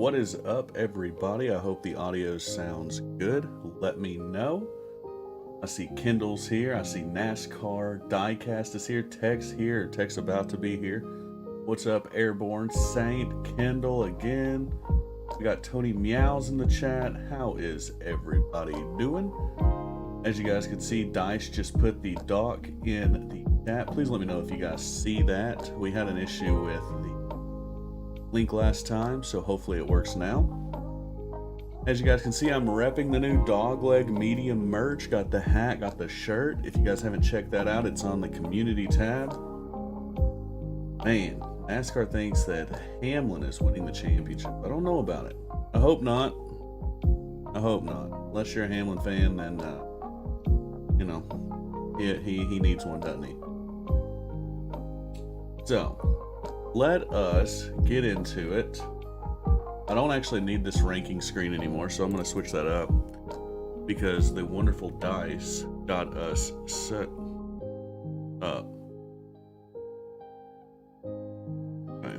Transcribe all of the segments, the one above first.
What is up, everybody? I hope the audio sounds good. Let me know. I see Kendall's here. I see NASCAR. Diecast is here. Tech's here. Tech's about to be here. What's up, Airborne Saint? Kendall again. We got Tony Meows in the chat. How is everybody doing? As you guys can see, Dice just put the doc in the chat. Please let me know if you guys see that. We had an issue with the link last time, so hopefully it works now. As you guys can see, I'm repping the new Dogleg Medium merch. Got the hat, got the shirt. If you guys haven't checked that out, it's on the community tab. Man, NASCAR thinks that Hamlin is winning the championship. I don't know about it. I hope not. I hope not. Unless you're a Hamlin fan, then you know, he needs one, doesn't he? So, let us get into it. I don't actually need this ranking screen anymore, so I'm going to switch that up because the wonderful dice got us set up. Okay.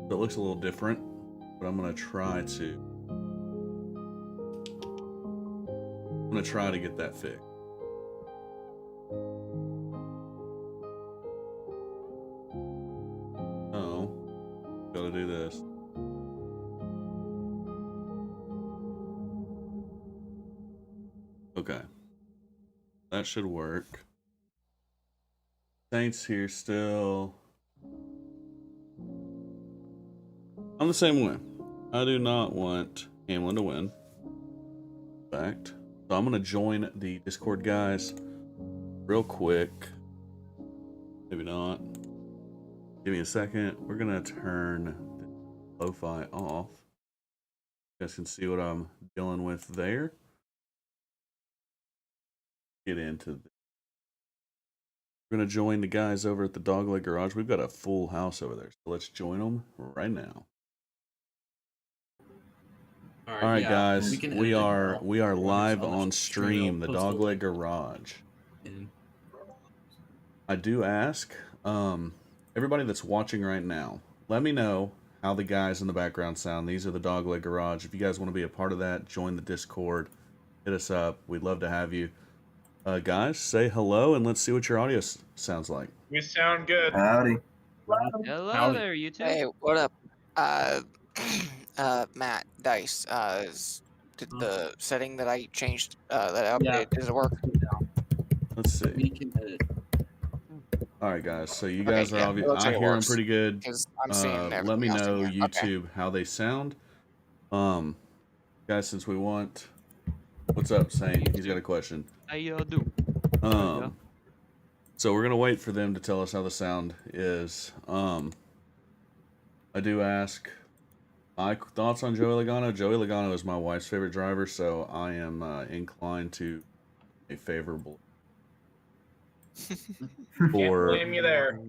So it looks a little different, but I'm going to try to get that fixed. Gotta do this. Okay. That should work. Saints here still. I'm the same way. I do not want Hamlin to win. In fact. So I'm gonna join the Discord guys real quick. Maybe not. Give me a second. We're gonna turn the lo-fi off. You guys can see what I'm dealing with there. Get into the... We're gonna join the guys over at the Dogleg Garage. We've got a full house over there, so let's join them right now. All right, guys, we are live on stream, the Dogleg Garage. I do ask everybody that's watching right now, let me know how the guys in the background sound. These are the Dogleg Garage. If you guys want to be a part of that, join the Discord, hit us up. We'd love to have you. Guys, say hello and let's see what your audio sounds like. We sound good. Howdy. Hello there, you two. Hey, what up? Matt, Dice, did the setting that I changed, that I updated, does it work? Let's see. All right, guys. So you guys are obviously. I hear them pretty good. I'm seeing let me know YouTube okay. how they sound. Guys, since we want, what's up, Saint? He's got a question. How y'all do? So we're gonna wait for them to tell us how the sound is. I do ask my thoughts on Joey Logano. Joey Logano is my wife's favorite driver, so I am inclined to a favorable. Can't blame you there.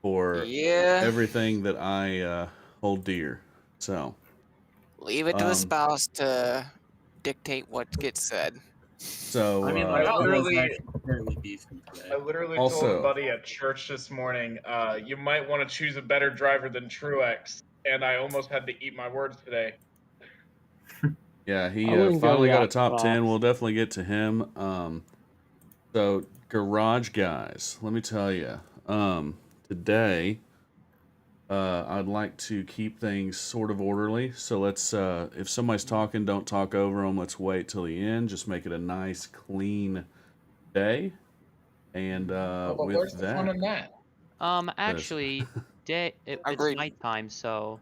For everything that I hold dear. So leave it to the spouse to dictate what gets said. So I mean, I literally told a buddy at church this morning, you might want to choose a better driver than Truex, and I almost had to eat my words today. Yeah, he finally got a top 10. We'll definitely get to him. So Garage guys, let me tell you, today I'd like to keep things sort of orderly. So let's, if somebody's talking, don't talk over them. Let's wait till the end. Just make it a nice, clean day. And with the fun in that? Actually, it's nighttime, so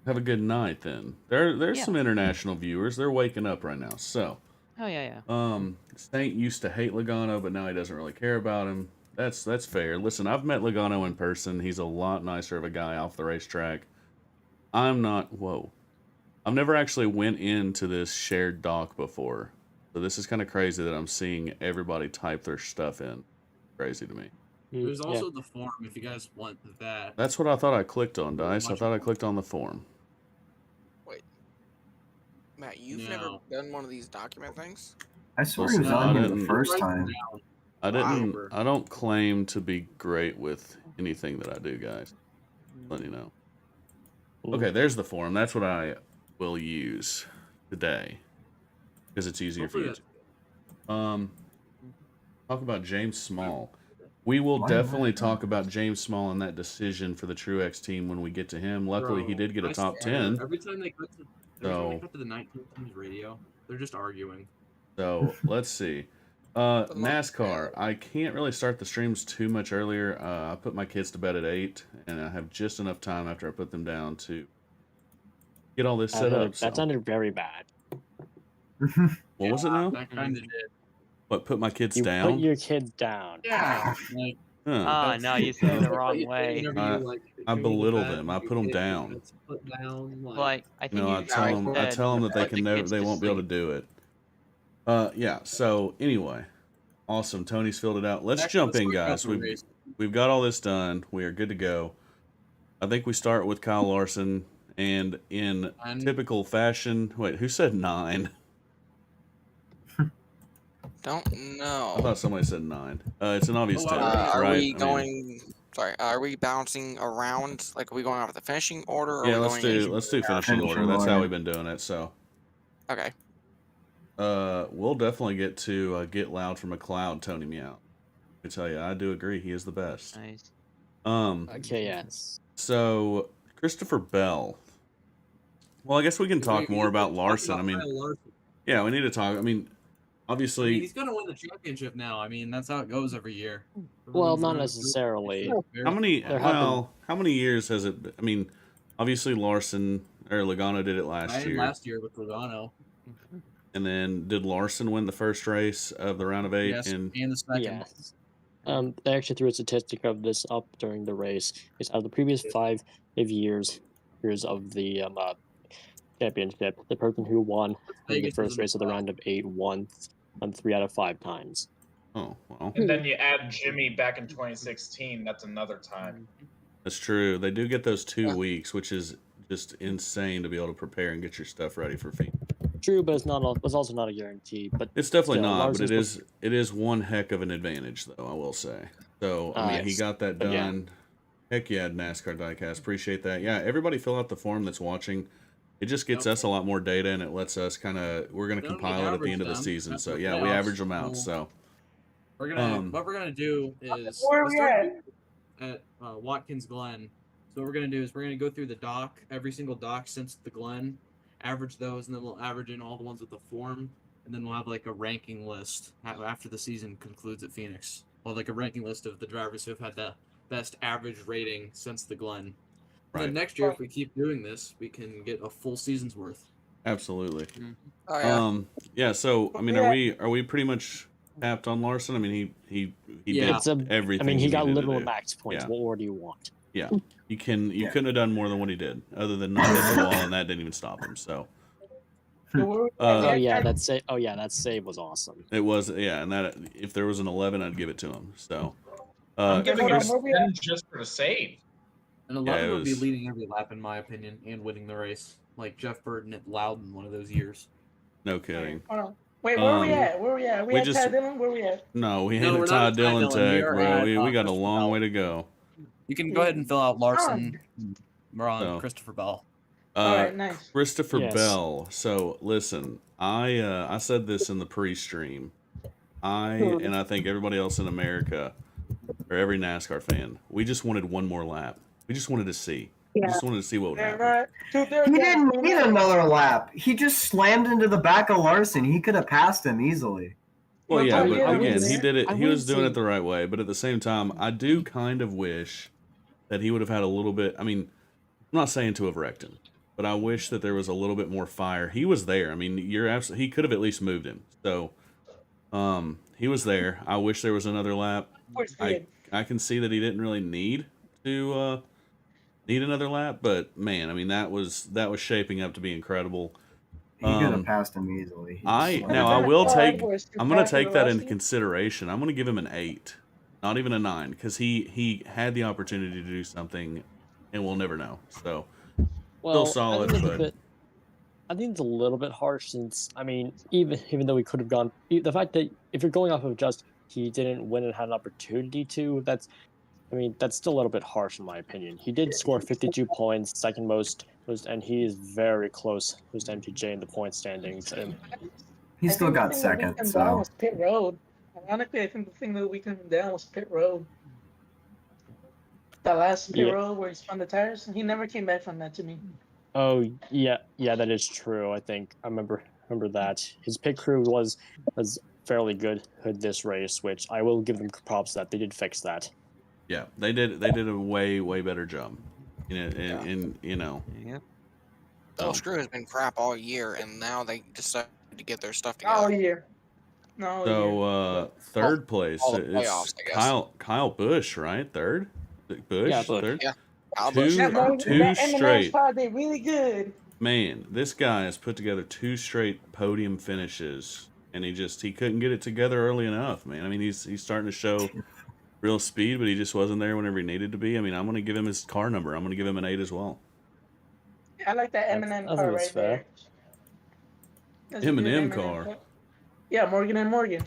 have a good night then. There's some international viewers. They're waking up right now. So. Oh yeah. Saint used to hate Logano, but now he doesn't really care about him. That's fair. Listen, I've met Logano in person. He's a lot nicer of a guy off the racetrack. I've never actually went into this shared dock before. So this is kind of crazy that I'm seeing everybody type their stuff in. Crazy to me. There's also the form if you guys want that. That's what I thought I clicked on, Dice. I thought I clicked on the form. Matt, you've never done one of these document things? I swear he was on here the first time. I don't claim to be great with anything that I do, guys. Let you know. Okay, there's the form. That's what I will use today because it's easier for you. Talk about James Small. We will definitely talk about James Small and that decision for the Truex team when we get to him. Luckily, he did get a top 10. Every time they cut to the 19 team's radio, they're just arguing. So let's see. NASCAR. I can't really start the streams too much earlier. I put my kids to bed at 8, and I have just enough time after I put them down to get all this set up. That sounded very bad. What was it now? That kind of did. What, put my kids down? Put your kids down. Yeah. Oh, no, you said it the wrong way. I Can we go belittle back them. I and put them get down. units put down, Like, I think No, you I just tell I them. put- I said tell them that they put can the never. kids They to won't be able to sleep. do it. Yeah. So anyway, awesome. Tony's filled it out. Let's Actually, jump let's in, talk about guys. the race. We've got all this done. We are good to go. I think we start with Kyle Larson, and in typical fashion. Wait, who said 9? Don't know. I thought somebody said 9. It's an obvious 10, Are right? we going? Sorry, are we bouncing around? Like, are we going off the finishing order? Or yeah, are we let's going do finishing order. That's how we've been doing it. So, Okay. we'll definitely get to Get Loud from a Cloud, Tony Meow. I tell you, I do agree. He is the best. Nice. Okay, yes. So Christopher Bell. Well, I guess we can talk more about Larson. I mean, yeah, we need to talk. I mean, obviously, he's gonna win the championship now. I mean, that's how it goes every year. Well, not necessarily. how many? There have Well, how many years has it been? I mean, obviously Larson or Logano did it last year. Last year with Logano. And then did Larson win the first race of the round of 8? Yes, and the second. Yes. They actually threw a statistic of this up during the race. It's out of the previous 5 years of the championship, the person who won in the first race of the round of 8 won 3 out of 5 times. Oh, well. And then you add Jimmy back in 2016. That's another time. That's true. They do get those 2 weeks, which is just insane to be able to prepare and get your stuff ready for feet. True, but it's also not a guarantee. But it's definitely still, not. Larson's But it is one heck of an advantage, though. I will say. So I mean, he got that done. Yeah. Heck yeah, NASCAR Diecast. Appreciate that. Yeah, everybody fill out the form that's watching. It just gets us a lot more data, and it lets us kind of. We're gonna compile it at the end of the season. So yeah, we average them out. So we're gonna what we're gonna do is Where are we at Watkins Glen. So what we're gonna do is we're gonna go through the dock, every single dock since the Glen, average those, and then we'll average in all the ones with the form, and then we'll have like a ranking list after the season concludes at Phoenix. Well, like a ranking list of the drivers who have had the best average rating since the Glen. Right. And then next year, if we keep doing this, we can get a full season's worth. Absolutely. Oh, yeah. Yeah. So I mean, are we pretty much tapped on Larson? I mean, he did everything. I mean, he got needed to literal do. max points. Yeah. What more do you want? Yeah, you couldn't have done more than what he did, other than not hit the wall, and that didn't even stop him. So. Oh yeah, that save. Oh yeah, that save was awesome. It was, yeah, and that if there was an 11, I'd give it to him. So. I'm giving him 10 just for the save. And 11 would be leading every lap, in my opinion, and winning the race, like Jeff Burton at Loudon one of those years. No kidding. Hold on. Wait, where are we at? Where are we at? We at Ty Dillon? Where are we at? No, we No, ain't we're a not Ty at Ty Dillon Dillon. tech, We are bro. at, We got a Christopher long Bell. way to go. You can go ahead and fill out Larson. We're on So. Christopher Bell. All right, nice. Christopher Yes. Bell. So listen, I said this in the pre-stream. And I think everybody else in America, or every NASCAR fan, we just wanted one more lap. We just wanted to see. We just wanted to see what would happen. He didn't need another lap. He just slammed into the back of Larson. He could have passed him easily. Well, yeah, but I again, would he did it. I He was would doing say- it the right way. But at the same time, I do kind of wish that he would have had a little bit. I mean, I'm not saying to have wrecked him, but I wish that there was a little bit more fire. He was there. I mean, you're absolutely. He could have at least moved him. So, he was there. I wish there was another lap. I can see that he didn't really need to need another lap, but man, I mean that was shaping up to be incredible. He could have passed him easily. I'm gonna take that into consideration. I'm gonna give him an 8, not even a 9, because he had the opportunity to do something, and we'll never know. So Well, still solid, but I think it's a little bit harsh since I mean, even though we could have gone, the fact that if you're going off of just he didn't win and had an opportunity to, that's still a little bit harsh in my opinion. He did score 52 points, second most, and he is very close to MTJ in the point standings. And he still got second. That So was pit road. Ironically, I think the thing that weakened him down was pit road. That last pit road where he spun the tires, he never came back from that to me. oh yeah, that is true. I think I remember that his pit crew was fairly good at this race, which I will give them props that they did fix that. yeah, they did a way better job. In you know. Yeah. The screw has been crap all year, and now they decided to get their stuff together. All year. No. So third place all the is playoffs, I guess. Kyle Busch, right? Third? Busch? Yeah, Busch. Third? Yeah. Kyle Two- Busch. That, Morgan, two that M&M's straight. car did really good. Man, this guy has put together 2 straight podium finishes, and he couldn't get it together early enough, man. I mean, he's starting to show real speed, but he just wasn't there whenever he needed to be. I mean, I'm going to give him his car number. I'm going to give him an 8 as well. I like that That's- M&M I think car that's right fair. there. That's a good M&M M&M car. Yeah, Morgan and Morgan.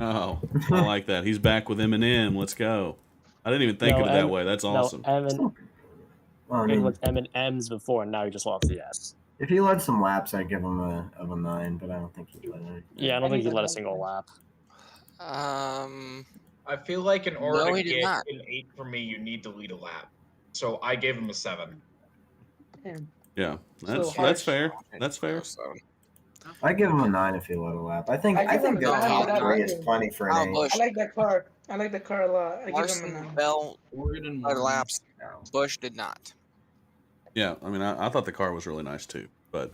Oh, I like that. He's back with Eminem. Let's go. I didn't even think No, of it that M- way. That's awesome. No, Well, I it mean, was M&M's before, and now he just lost the S. if he led some laps, I'd give him a 9, but I don't think he led any. Yeah, I don't I think he need led a a single lap. I feel like in order No, he to did get not. an 8 for me, you need to lead a lap. So I gave him a 7. Yeah, So that's harsh. fair. That's fair. So, I'd give him a 9 if he led a lap. I think I give him the a 9 top for that 3 is reason. plenty for Kyle an 8. Busch, I like that car. I like that car a lot. I give him a Larson, 9. Bell, Morgan and led Morgan. laps. Bush did not. Yeah, I mean, I thought the car was really nice too. But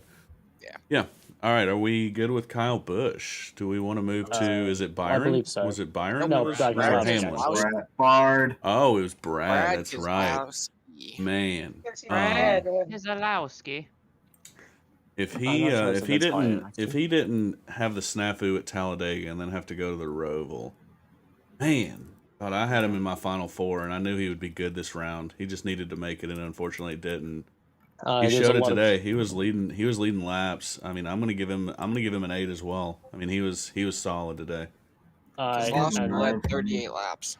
Yeah. yeah. All right, are we good with Kyle Busch? Do we want to move to? Is it Byron? believe so. Was it Byron? No, that was, Brad or Keselowski. Hamlin? Bard. Oh, it was Brad. Brad That's right. Keselowski. Man, Brad. Keselowski. if I'm he not sure if if he that's fine, didn't actually. if he didn't have the snafu at Talladega and then have to go to the Roval, man. God, I had him in my final 4, and I knew he would be good this round. He just needed to make it, and unfortunately didn't. He There's a showed it lot of- today. He was leading laps. I mean, I'm gonna give him an 8 as well. I mean, he was solid today. Keselowski and- led 38 laps.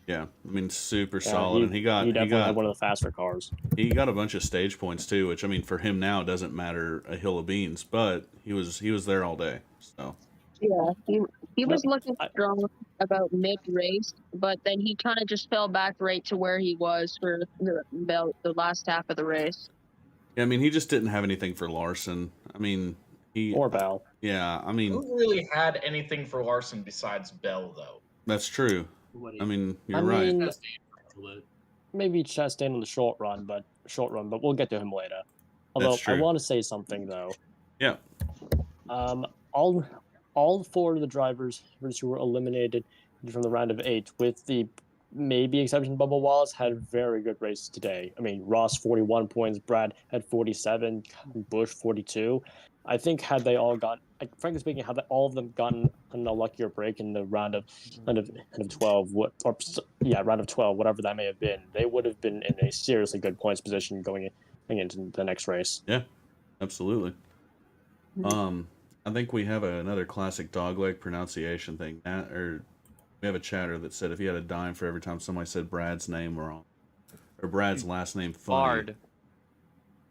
Yeah, I mean, super Yeah, solid, and he definitely had one of the faster cars. he got a bunch of stage points too, which I mean, for him now doesn't matter a hill of beans, but he was there all day. So Yeah, he was looking I- strong about mid race, but then he kind of just fell back right to where he was for about the last half of the race. yeah, I mean, he just didn't have anything for Larson. I mean, Or Bell. yeah, I mean, Who really had anything for Larson besides Bell, though? that's true. I mean, you're I right. mean, maybe Chastain on the short run, but we'll get to him later. Although That's true. I want to say something though. Yeah. All 4 of the drivers who were eliminated from the round of 8, with the maybe exception of Bubba Wallace, had very good races today. I mean, Ross 41 points, Brad had 47, Bush 42. I think had they all gone, like, frankly speaking, had all of them gotten a luckier break in the round of 12, round of 12, whatever that may have been, they would have been in a seriously good points position going into the next race. Yeah, absolutely. I think we have another classic dogleg pronunciation thing. Or we have a chatter that said if he had a dime for every time somebody said Brad's name wrong, or Brad's last name funny. Bard.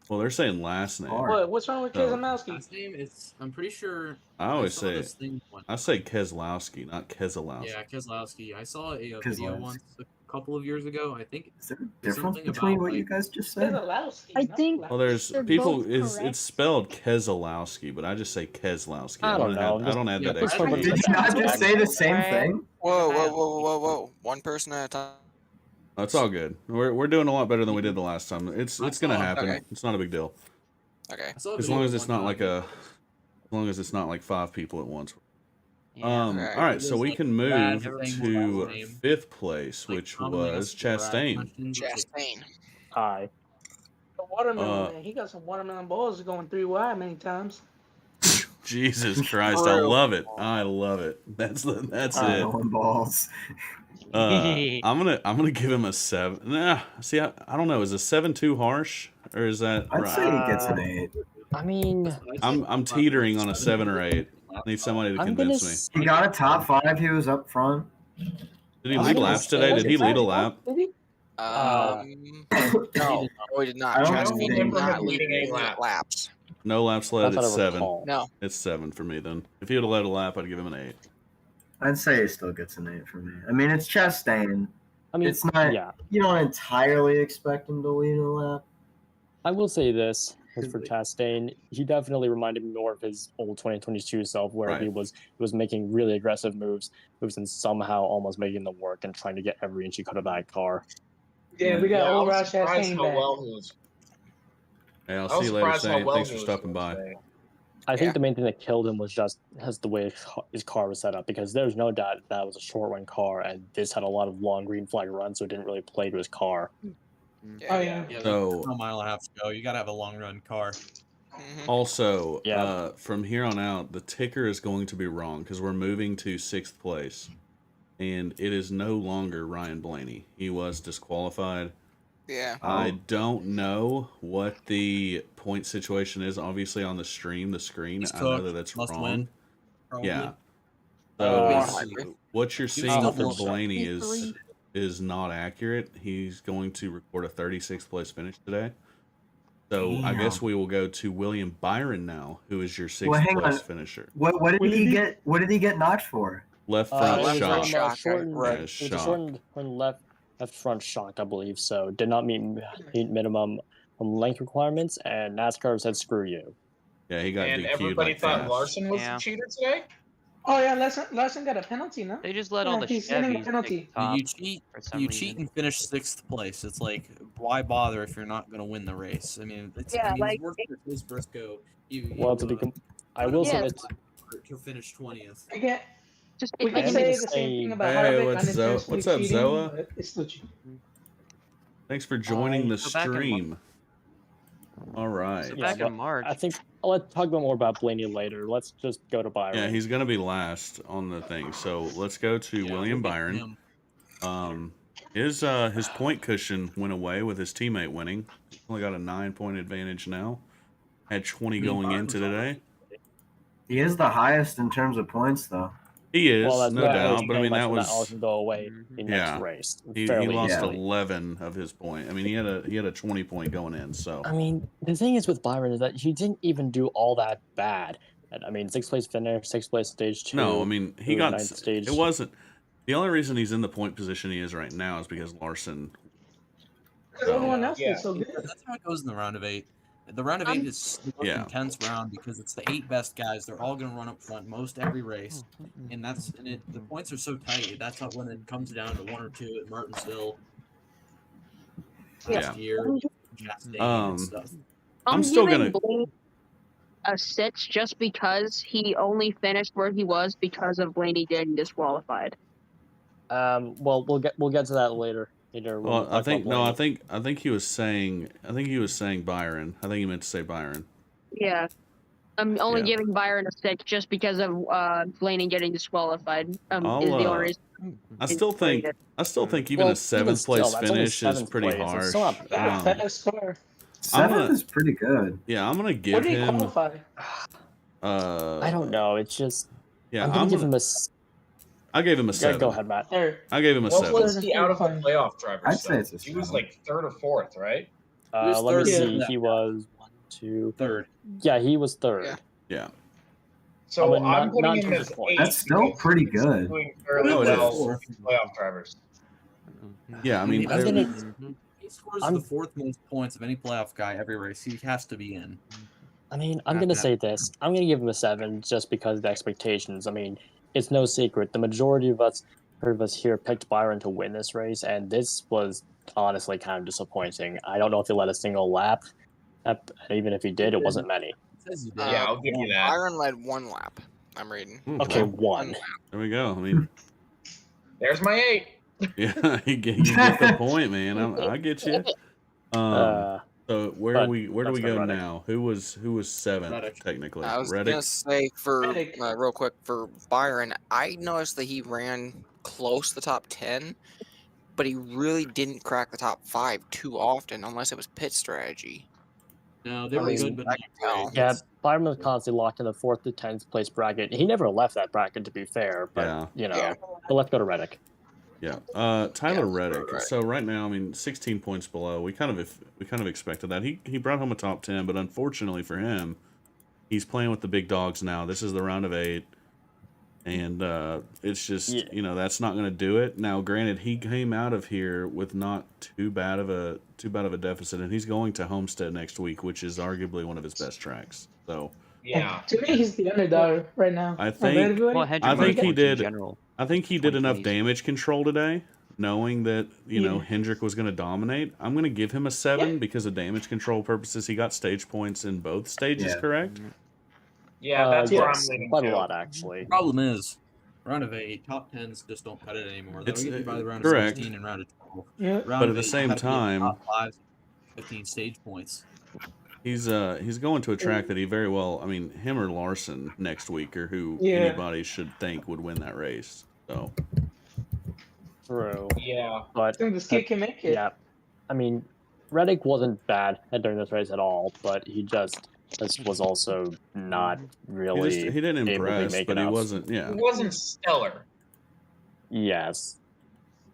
Well, they're saying last name. Bard. What's wrong with Oh. Keselowski? Last name is, I'm pretty sure. I always saw say this thing once. I say Keselowski, not Keselowski. Yeah, Keselowski. I saw a video Keselowski. once a couple of years ago. I think Is there a difference something between about, what you like- guys just said? Keselowski. I not think- Lowski. Well, there's They're people both is correct. it's spelled Keselowski, but I just say Keselowski. I don't know. I don't add Yeah, that just extra. like- Did you not just say the same thing? Whoa. One person at a time. That's all good. We're doing a lot better than we did the last time. It's gonna saw- happen. okay. It's not a big deal. Okay. I saw a As video long as it's one not like time. as long as it's not like 5 people at once. Yeah. Okay. All right, so we can move Brad saying to last name. 5th place, Like, which commonly was asked Brad Chastain. questions, it's like, Chastain. Hi. The watermelon Uh, man. He got some watermelon balls going 3 wide many times. Jesus Christ, I love it. I love it. That's it. Melon balls. I'm gonna give him a 7. Nah, see, I don't know. Is a 7 too harsh, or is that I'd right? say he gets an 8. I mean, I'm teetering on a 7 or 8. I need somebody to I'm gonna. convince me. He got a top 5. He was up front. Did he I'm lead gonna laps say- today? Did he lead a lap? Did he? No, he did not. I don't Chastain did remember not him lead leading any a lap. laps. No laps Not led. that I It's 7. recall. No. It's 7 for me then. If he would have led a lap, I'd give him an 8. I'd say he still gets an 8 for me. I mean, it's Chastain. I mean, It's not. yeah. You don't entirely expect him to lead a lap. I will say this as for Chastain, he definitely reminded me more of his old 2022 self, where Right. he was making really aggressive moves, and somehow almost making them work and trying to get every inch he could of that car. Yeah, we got I old was Ross surprised Chastain how back. well he was. Hey, I'll I see was you later, surprised how Saint. well Thanks he for was stopping doing by. today. I think Yeah. the main thing that killed him was just the way his car was set up, because there's no doubt that was a short run car, and this had a lot of long green flag runs, so it didn't really play to his car. Oh, yeah. Yeah, So- there's no mile and a half to go. You gotta have a long run car. Mhm. Also, Yeah. from here on out, the ticker is going to be wrong because we're moving to 6th place. And it is no longer Ryan Blaney. He was disqualified. Yeah. I Oh. don't know what the point situation is. Obviously, on the screen, the screen, He's I know cooked, that that's must win. win. Probably. Yeah. Uh, So Basically, what you're He was seeing double for up. Blaney is P3. not accurate. He's going to record a 36th place finish today. So I Damn. guess we will go to William Byron now, who is your 6th Well, hang place on. finisher. What did he get? What did he get knocked for? Left it front was shock. shock, shortened, right. Yeah, it was a shock. shortened left front shock, I believe. So did not meet minimum length requirements, and NASCAR said screw you. Yeah, he got And DQ'd everybody like thought fast. Larson was Yeah. the cheater today? Oh, yeah, Larson got a penalty, no? They just let all Yeah, the he's getting a Chevys penalty. take top You cheat. for some You reason. cheat and finish 6th place. It's like, why bother if you're not going to win the race? I mean, Yeah, it's like- worth it. Chase Briscoe. Well, to be, I will Yeah. submit. to finish 20th. Again, Just we if can am say gonna the same thing say- about Hey, Harvick what's Zo- unintentionally what's up, cheating, Zoa? but it's still cheating. Thanks for joining the Go back and stream. All right. So Yeah, back but in March. I think I'll talk about more about Blaney later. Let's just go to Byron. Yeah, he's gonna be last on the thing. So let's go to Yeah, William we'll get to Byron. him. His point cushion went away with his teammate winning. He's only got a 9-point advantage now. Had 20 going into today. He is the highest in terms of points, though. He is, Well, that's no not doubt. really But I mean, much that when all was can go away Mhm. in Yeah. next race. he fairly lost easily. 11 of his point. I mean, he had a 20-point going in. So I mean, the thing is with Byron is that he didn't even do all that bad. And, I mean, 6th place finish, 6th place stage 2. no, I mean he to got. ninth stage. It wasn't. The only reason he's in the point position he is right now is because Larson. Because everyone else Yeah. is so good. That's how it goes in the round of 8. The round of 8 is the most Yeah. intense round because it's the 8 best guys. They're all going to run up front most every race, and the points are so tight. That's how when it comes down to 1 or 2 at Martinsville last year, Chastain and stuff. I'm still giving gonna- Blaney a 6 just because he only finished where he was because of Blaney getting disqualified. Well, we'll get to that later. When we Well, talk I think about no, I Blaney. think he was saying Byron. I think he meant to say Byron. Yeah. I'm only Yeah. giving Byron a 6 just because of Blaney getting disqualified. Is the I'll, only reason. I still think even Well, a 7th still, place that's only finish is 7th pretty place. It's harsh. still not bad. Fast car. Seventh gonna- is pretty good. Yeah, I'm gonna Where give did he him. qualify? I don't know. It's just Yeah, I'm gonna give him a. I gave him a 7. Go ahead, Matt. Third. I gave him a What 7. was he out of the playoff drivers? I'd say though? it's a He was 7. like 3rd or 4th, right? was Let me third see. in that He was 1, 2. 3rd. Yeah, he was 3rd. Yeah. Yeah. So Oh, but I'm not putting in him terms as of points. 8. That's still because pretty he's good. Doing fairly Oh, it well is. with playoff drivers. Yeah, I mean, I'm there- gonna- He scores I'm- the 4th most points of any playoff guy every race. He has to be in. I mean, I'm gonna say this. I'm gonna give him a 7 just because of the expectations. I mean, it's no secret. The majority of us here picked Byron to win this race, and this was honestly kind of disappointing. I don't know if he led a single lap. And even if he did, it wasn't many. It says he did. Yeah, I'll give you that. Byron led 1 lap. I'm reading. Okay, well, 1. there we go. I mean, There's my 8. yeah, you get the point, man. I get you. So where but do we that's go Reddick. now? Who was 7th Reddick. technically? I was Reddick. gonna say for Reddick. real quick for Byron, I noticed that he ran close to the top 10, but he really didn't crack the top 5 too often, unless it was pit strategy. No, they I were mean, good, but I not can tell. great. Yeah, Byron was constantly locked in the 4th to 10th place bracket. He never left that bracket, to be fair. But Yeah. you know, Yeah. but let's go to Reddick. Yeah. Yeah, Tyler Reddick. right. So right now, I mean, 16 points below. We kind of expected that. He brought home a top 10, but unfortunately for him, he's playing with the big dogs now. This is the round of 8. And it's just, Yeah. that's not going to do it. Now, granted, he came out of here with not too bad of a deficit, and he's going to Homestead next week, which is arguably one of his best tracks. So Yeah. To me, he's the underdog right now. I Of think- everybody. Well, Hendrick I think he Motorsports in did- General. I think he did enough 2020s. damage control today, knowing that Yeah. Hendrick was going to dominate. I'm going to give him a 7 Yeah. because of damage control purposes. He got stage points in both stages, Yeah. correct? Yeah, that's where I'm Yes, leaning quite a to. lot actually. Problem is, round of 8, top 10s just don't cut it anymore. They'll It's, get you by the round correct. of 16 and round of 12. Yeah. Round But of at the 8, you same gotta be in the time, top 5, 15 stage points. he's going to a track that he very well. I mean, him or Larson next week, or who Yeah. anybody should think would win that race. So True. Yeah. But I think this kid can make it. yeah, I mean, Reddick wasn't bad during this race at all, but this was also not really he didn't able to impress, make but he enough. wasn't. Yeah, He wasn't stellar. Yes.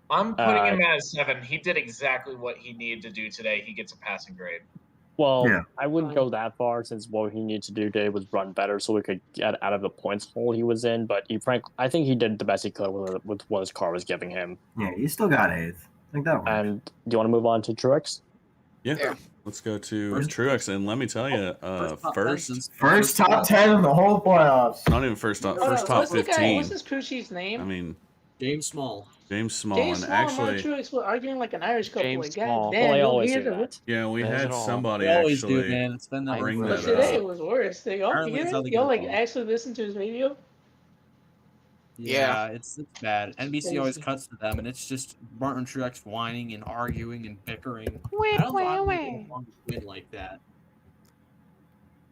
I'm putting Uh, him at a 7. He did exactly what he needed to do today. He gets a passing grade. Well, Yeah. I wouldn't go that far since what he needed to do today was run better so we could get out of the points hole he was in. But I think he did the best he could with what his car was giving him. Yeah, you still got 8th. I think that works. And do you want to move on to Truex? yeah. Let's go to First- Truex, and let me tell you, top 10 first, since- First top 10 in the whole playoffs. not even first top, Hold first on, top what's the guy? 15. What's his crew chief's name? I mean, James Small. James Small, James and Small and actually, Mark Truex were arguing like an Irish couple. James Like, Small. God Well, damn, they no always hear do the- that. yeah, we Does had it all. somebody They always do, actually. man. It's been that bring way But that forever. today up. it was worse. They all Apparently hear it's how it? they Y'all get like along. actually listen to his radio? Yeah, it's bad. NBC always Crazy. cuts to them, and it's just Martin Truex whining and arguing and bickering. Wait, I don't wait, want wait. to win like that.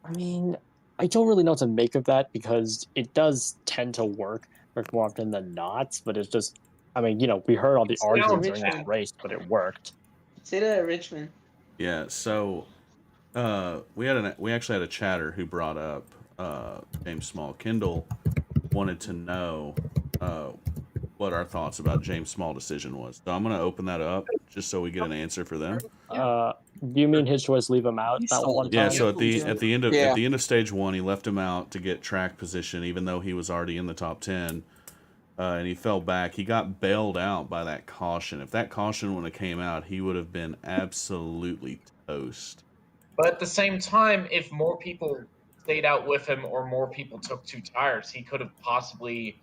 I mean, I don't really know what to make of that because it does tend to work more often than not. But it's just, I mean, we heard all the It's arguing down during to- that race, but it worked. Say that at Richmond. Yeah, so we actually had a chatter who brought up James Small. Kendall wanted to know what our thoughts about James Small decision was. So I'm going to open that up just so we get an answer for them. Do you mean his choice to leave him out that one Yeah, time? so at the end of Yeah. at the end of stage 1, he left him out to get track position, even though he was already in the top 10, and he fell back. He got bailed out by that caution. If that caution would have came out, he would have been absolutely toast. But at the same time, if more people stayed out with him or more people took 2 tires, he could have possibly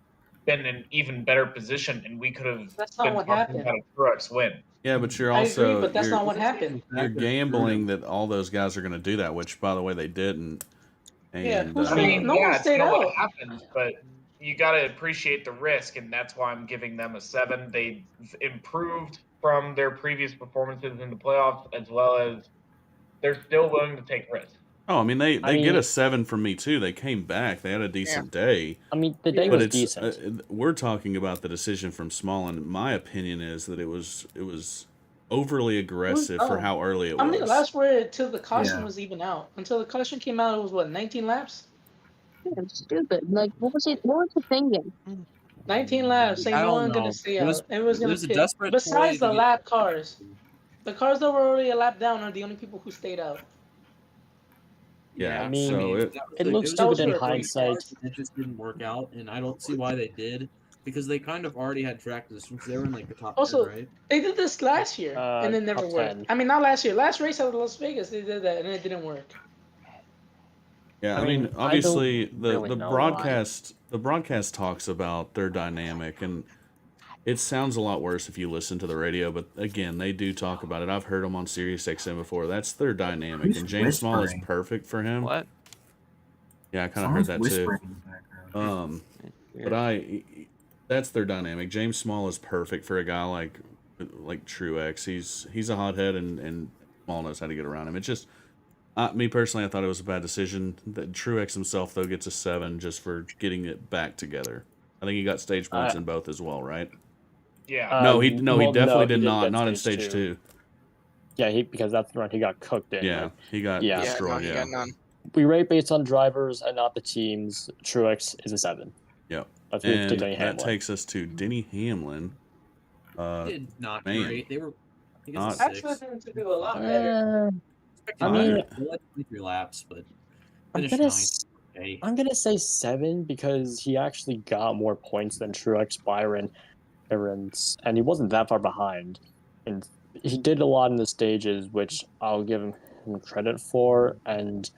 been in an even better position, and we could have That's not been what talking happened. about a Truex win. Yeah, but you're I also agree, but that's you're, not what happened. you're gambling that all those guys are going to do that, which by the way they didn't. And Yeah, who's I mean, No one yeah, it's stayed not what out. happens, but you got to appreciate the risk, and that's why I'm giving them a 7. They've improved from their previous performances in the playoffs, as well as they're still willing to take risks. oh, I mean they I get a mean- 7 from me too. They came back. They had a decent day. I mean, the day But was it's decent. we're talking about the decision from Small, and my opinion is that it was overly aggressive for oh. how early it How many was. laps were it till the caution Yeah. was even out? Until the caution came out, it was what, 19 laps? Yeah, it's stupid. Like, what was the thinking? 19 laps, saying I no don't one know. gonna stay It was- out. Everyone's it gonna was a pit. desperate Besides play the to lap cars. The cars that were already a lap down are the only people who stayed out. Yeah, I mean, so that it was looks a- stupid was in a great hindsight. start, and it just didn't work out, and I don't see why they did because they kind of already had track position because they were in like the top Also, 10, right? They did this last year, and it never top worked. 10. I mean, not last year. Last race out of Las Vegas, they did that, and it didn't work. yeah, I I mean, mean, I obviously don't the really know broadcast talks about their dynamic, and it sounds a lot worse if you listen to the radio. But again, they do talk about it. I've heard them on Sirius XM before. That's their dynamic, Who's and James Small is whispering? perfect for him. What? Yeah, I kind of heard Someone's that too. whispering in the background. But that's their dynamic. James Small is perfect for a guy like Truex. He's a hothead, and Small knows how to get around him. It's just me personally, I thought it was a bad decision. That Truex himself though gets a 7 just for getting it back together. I think he got stage points in both as well, right? Yeah. No, he definitely did didn't not. get Not in stage 2. Yeah, because that's the run he got cooked in. Yeah, Like, he got Yeah. destroyed. he Yeah, got none. we rate based on drivers and not the teams. Truex is a 7. Yep. Let's move to And Denny that Hamlin. takes us to Denny Hamlin. Did not man. great. They were. I Not- guess I a 6. expected them to do a lot better. I mean, They led 23 laps, but I'm finished gonna ninth. s- Okay. I'm gonna say 7 because he actually got more points than Truex, Byron, and he wasn't that far behind. And he did a lot in the stages, which I'll give him credit for. And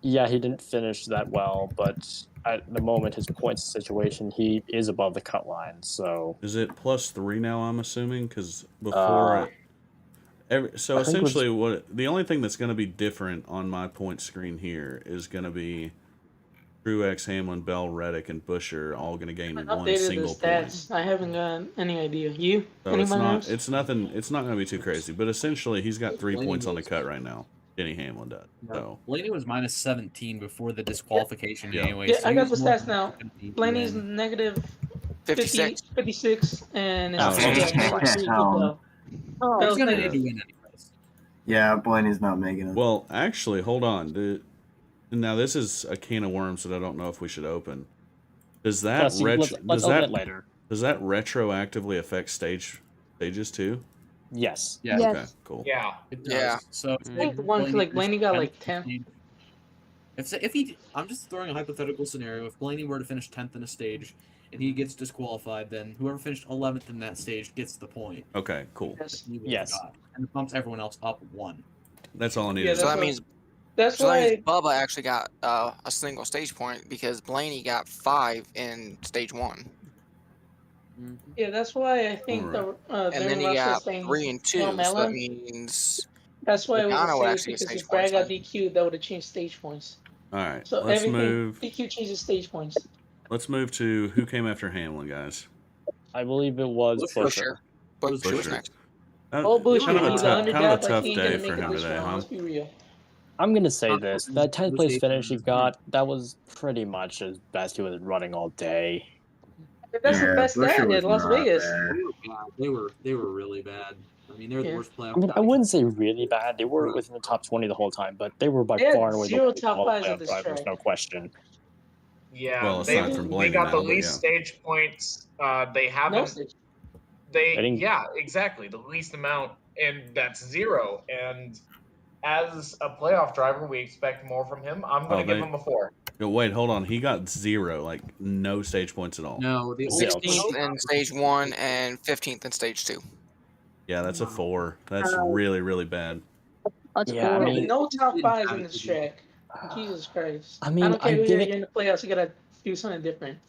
yeah, he didn't finish that well, but at the moment, his points situation, he is above the cut line. So Is it +3 now? I'm assuming because before so I think it was- essentially, the only thing that's going to be different on my point screen here is going to be Truex, Hamlin, Bell, Reddick, and Busher all going to gain I one updated the single point. stats. I haven't got any idea. You? So Anyone else? it's nothing. It's not going to be too crazy. But essentially, he's got 3 Blaney points on the was- cut right now. Denny Hamlin does. So Blaney was minus 17 before the disqualification Yeah. anyway. Yeah, so I he got the was more stats now. than 50 Blaney's win. negative 56. 56, and Oh, it's, yeah, number 3 Damn. Bell. Oh, Bell's He's gonna negative. need to win anyways. Yeah, Blaney's not making it. well, actually, hold on. Now this is a can of worms that I don't know if we should open. Does that Let's open it later. does that retroactively affect stages too? Yes. Yeah. Yes. Okay, cool. Yeah. It does. Yeah. So I think the one, like, Blaney got, like, 10th. If he, I'm just throwing a hypothetical scenario. If Blaney were to finish 10th in a stage, and he gets disqualified, then whoever finished 11th in that stage gets the point. Okay, cool. Yes. He would've Yes. got, and it bumps everyone else up one. That's all I needed. Yeah, So to that know. means That's Bubba why. actually got a single stage point because Blaney got 5 in stage 1. Yeah, that's why I think Alright. And then Darren you Russell got saying 3 and 2. So Melon. that means That's why it was Logano a actually save gets because stage if Brad got points DQ, that would have changed stage points. All right, So let's everything move. DQ changes stage points. Let's move to who came after Hamlin, guys. I believe it was Busher. Busher. Busher. Busher. next. Oh, Busher, kind of a he's tough, an kind of a underdog, but tough he ain't day gonna for make it him this today, round. huh? Let's be real. I'm gonna say Top this: one that 10th place negotiation finish he is got, that was pretty much as best he was running all day. That's the Yeah, best Busher guy was in Las not Vegas. there. They were really bad. I mean, they're the Yeah. worst playoff. I mean, I wouldn't say really bad. They were within the top 20 the whole time, but they were by They had far and away the 0 worst top of all the 5s at playoff this drivers, track. no question. Yeah. Well, aside from they Blaney got the now, but least yeah. stage points. They No haven't. stage. Yeah, exactly. The least amount, and that's 0. And as a playoff driver, we expect more from him. I'm going to give him a 4. Wait, hold on. He got 0, like no stage points at all. No, the only Zilch. 16th in stage 1 and 15th in stage 2. Yeah, that's a 4. That's really, really bad. That's Yeah, I four. mean- No top Didn't 5s have in it this to do. track. Jesus Christ. I mean, don't care I who give you're it- in the playoffs. You gotta do something different.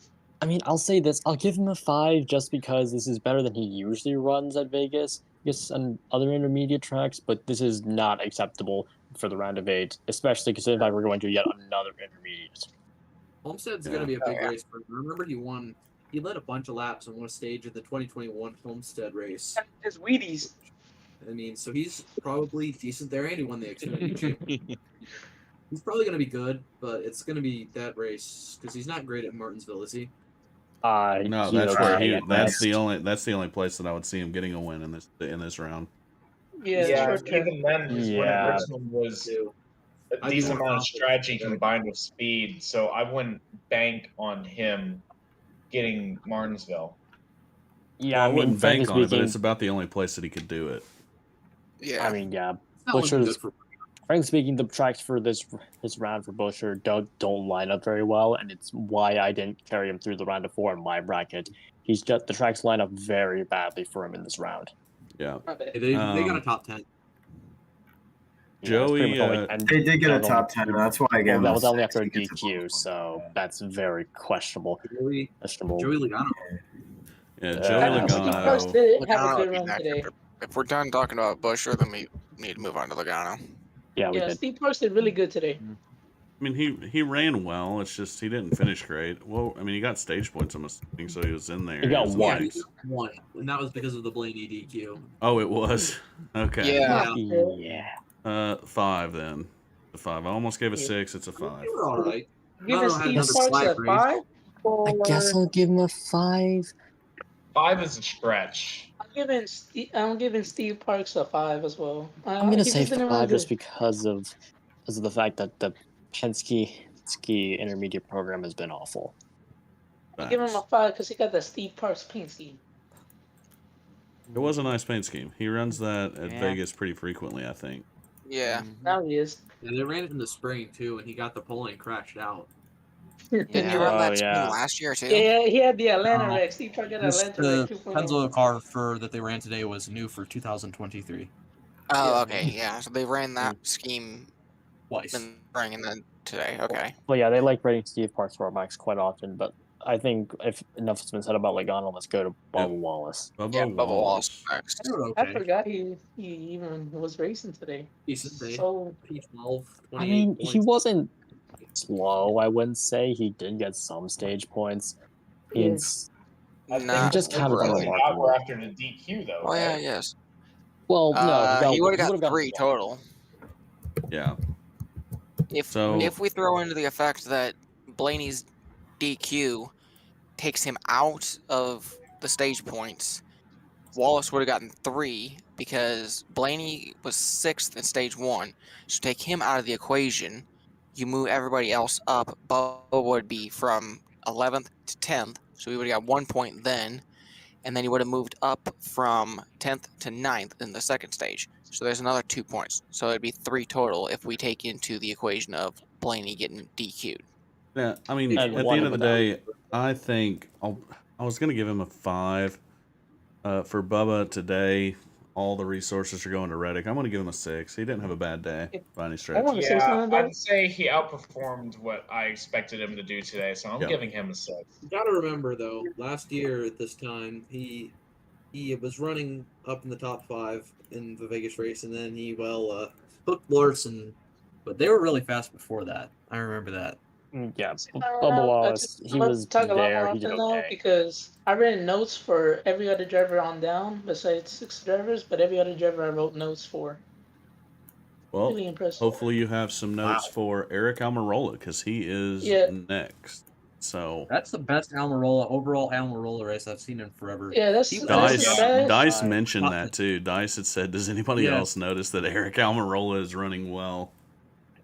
I mean, I'll say this: I'll give him a 5 just because this is better than he usually runs at Vegas. Yes, and other intermediate tracks, but this is not acceptable for the round of 8, especially considering that we're going to yet another intermediate. Homestead's Yeah. going to be a big yeah. race for him. Remember, he won. He led a bunch of laps on one stage of the 2021 Homestead race. It's Wheaties. I mean, so he's probably decent there, and he won the Xfinity Championship. He's probably going to be good, but it's going to be that race because he's not great at Martinsville, is he? No, He's that's where okay he. at That's best. the only place that I would see him getting a win in this round. Yeah, Yeah, short track. even then, his win Yeah. at Richmond was Too. a I'd be decent more amount of confident strategy in that. combined with speed. So I wouldn't bank on him getting Martinsville. Yeah, Well, I I mean, wouldn't frankly bank on it, but speaking, it's about the only place that he could do it. Yeah. I mean, yeah. It's not looking Busher's- good for Frankly speaking, the tracks for this round for Busher don't line up very well, and it's why I didn't carry him through the round of 4 in my bracket. He's just the tracks line up very badly for him in this round. Yeah. My bad. They got a top 10. Yeah, it's Joey, pretty much all they can. They did get a That was top 10, and that's why I gave Well, him that a was only 6. after a He gets a DQ, bonus point. so that's very questionable. Joey Logano. Yeah, Uh, Joey I Steve Logano. Parks did have a Logano good would be run next. today. If we're done talking about Busher, then we need to move on to Logano. Yeah, we Yeah, did. Steve Parks did really good today. I mean, he ran well. It's just he didn't finish great. Well, I mean, he got stage points, I'm assuming, so he was in there. He got was one. like- One, and that was because of the Blaney DQ. Oh, it was. Okay. Yeah. Yeah. 5 then. The 5. I almost gave a Yeah. 6. It's a 5. They were all right. Giving Logano had Steve another Parks slide a race. 5? I guess I'll give him a 5. 5 is a stretch. I'm giving Steve Parks a 5 as well. I'm gonna He say just didn't run 5 just good. because of the fact that the Penske ski intermediate program has been awful. I give him a 5 because he got the Steve Parks paint scheme. It was a nice paint scheme. He runs that at Yeah. Vegas pretty frequently, I think. Yeah. Now he is. And they ran it in the spring too, and he got the pole and crashed out. Didn't he Yeah. run that Oh, scheme yeah. last year too? Yeah, he had the Atlanta Oh. wreck. Steve Parks got This, Atlanta the wreck 2.0. Penzo car that they ran today was new for 2023 Oh, Yeah. okay, yeah. So they ran that scheme twice. in the spring and then today. Okay. Well, yeah, they like rating Steve Parks for Max quite often, but I think if enough has been said about Logano, let's go to Bubba Wallace. Bubba Yeah, Bubba Wallace next. They were I okay. forgot he even was racing today. Decent day. So P12, I mean, he 28 wasn't slow. I wouldn't say he did get some stage points. Yeah. He's Nah, he just kind of Overall, unremarkable. were after the DQ though, oh yeah, right? yes. Well, no, He would have would've got gotten 3 one. total. Yeah. If So- if we throw into the effect that Blaney's DQ takes him out of the stage points, Wallace would have gotten 3 because Blaney was 6th in stage 1. So take him out of the equation, you move everybody else up. Bubba would be from 11th to 10th, so he would have got 1 point then, and then he would have moved up from 10th to 9th in the second stage. So there's another 2 points. So it'd be 3 total if we take into the equation of Blaney getting DQ'd. Yeah, I mean, And at the one end of of the them. day, I think I was gonna give him a 5. For Bubba today, all the resources are going to Reddick. I'm gonna give him a 6. He didn't have a bad day by any I stretch. want to say Yeah, something though. I'd say he outperformed what I expected him to do today, so I'm Yeah. giving him a 6. You gotta remember though, last year at this time, he was running up in the top 5 in the Vegas race, and then he hooked Larson, but they were really fast before that. I remember that. Yeah, I Bubba don't know. Wallace, he was talk a lot more there. He did often though okay. because I ran notes for every other driver on down besides 6 drivers, but every other driver I wrote notes for. Well, Really impressive. hopefully you have some notes for Eric Almirola because he is Yeah. next. So That's the best overall Almirola race I've seen in forever. Yeah, that's He was- Dice the best. Dice Uh, mentioned nothing. that too. Dice had said, "Does anybody Yes. else notice that Eric Almirola is running well?"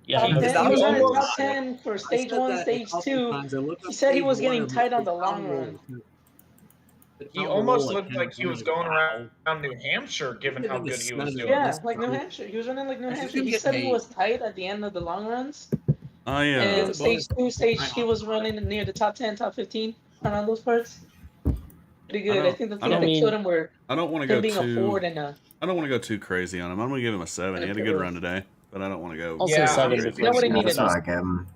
Yeah, Top he was 10, he was that running was- top 10 for I stage said 1, that a stage couple 2. times. I looked He up said he stage was getting 1 tight on the with long Almirola. run. He Almirola almost looked came like he was like, going wow. around New Hampshire, given how good he was doing. Yeah, like New Hampshire. He was running like New I just Hampshire. didn't He get said he paid. was tight at the end of the long runs. I And Yeah. stage 2, he was running near the top 10, top 15 around those parts. Pretty good. I think the thing that killed him were I don't want to him go being a Ford too. and a. I don't want to go too crazy on him. I'm gonna give him a 7. He had a good run today, but I don't want to go. I'll say Yeah, 7 crazy. because That would've he was needed the That's best- what I give him.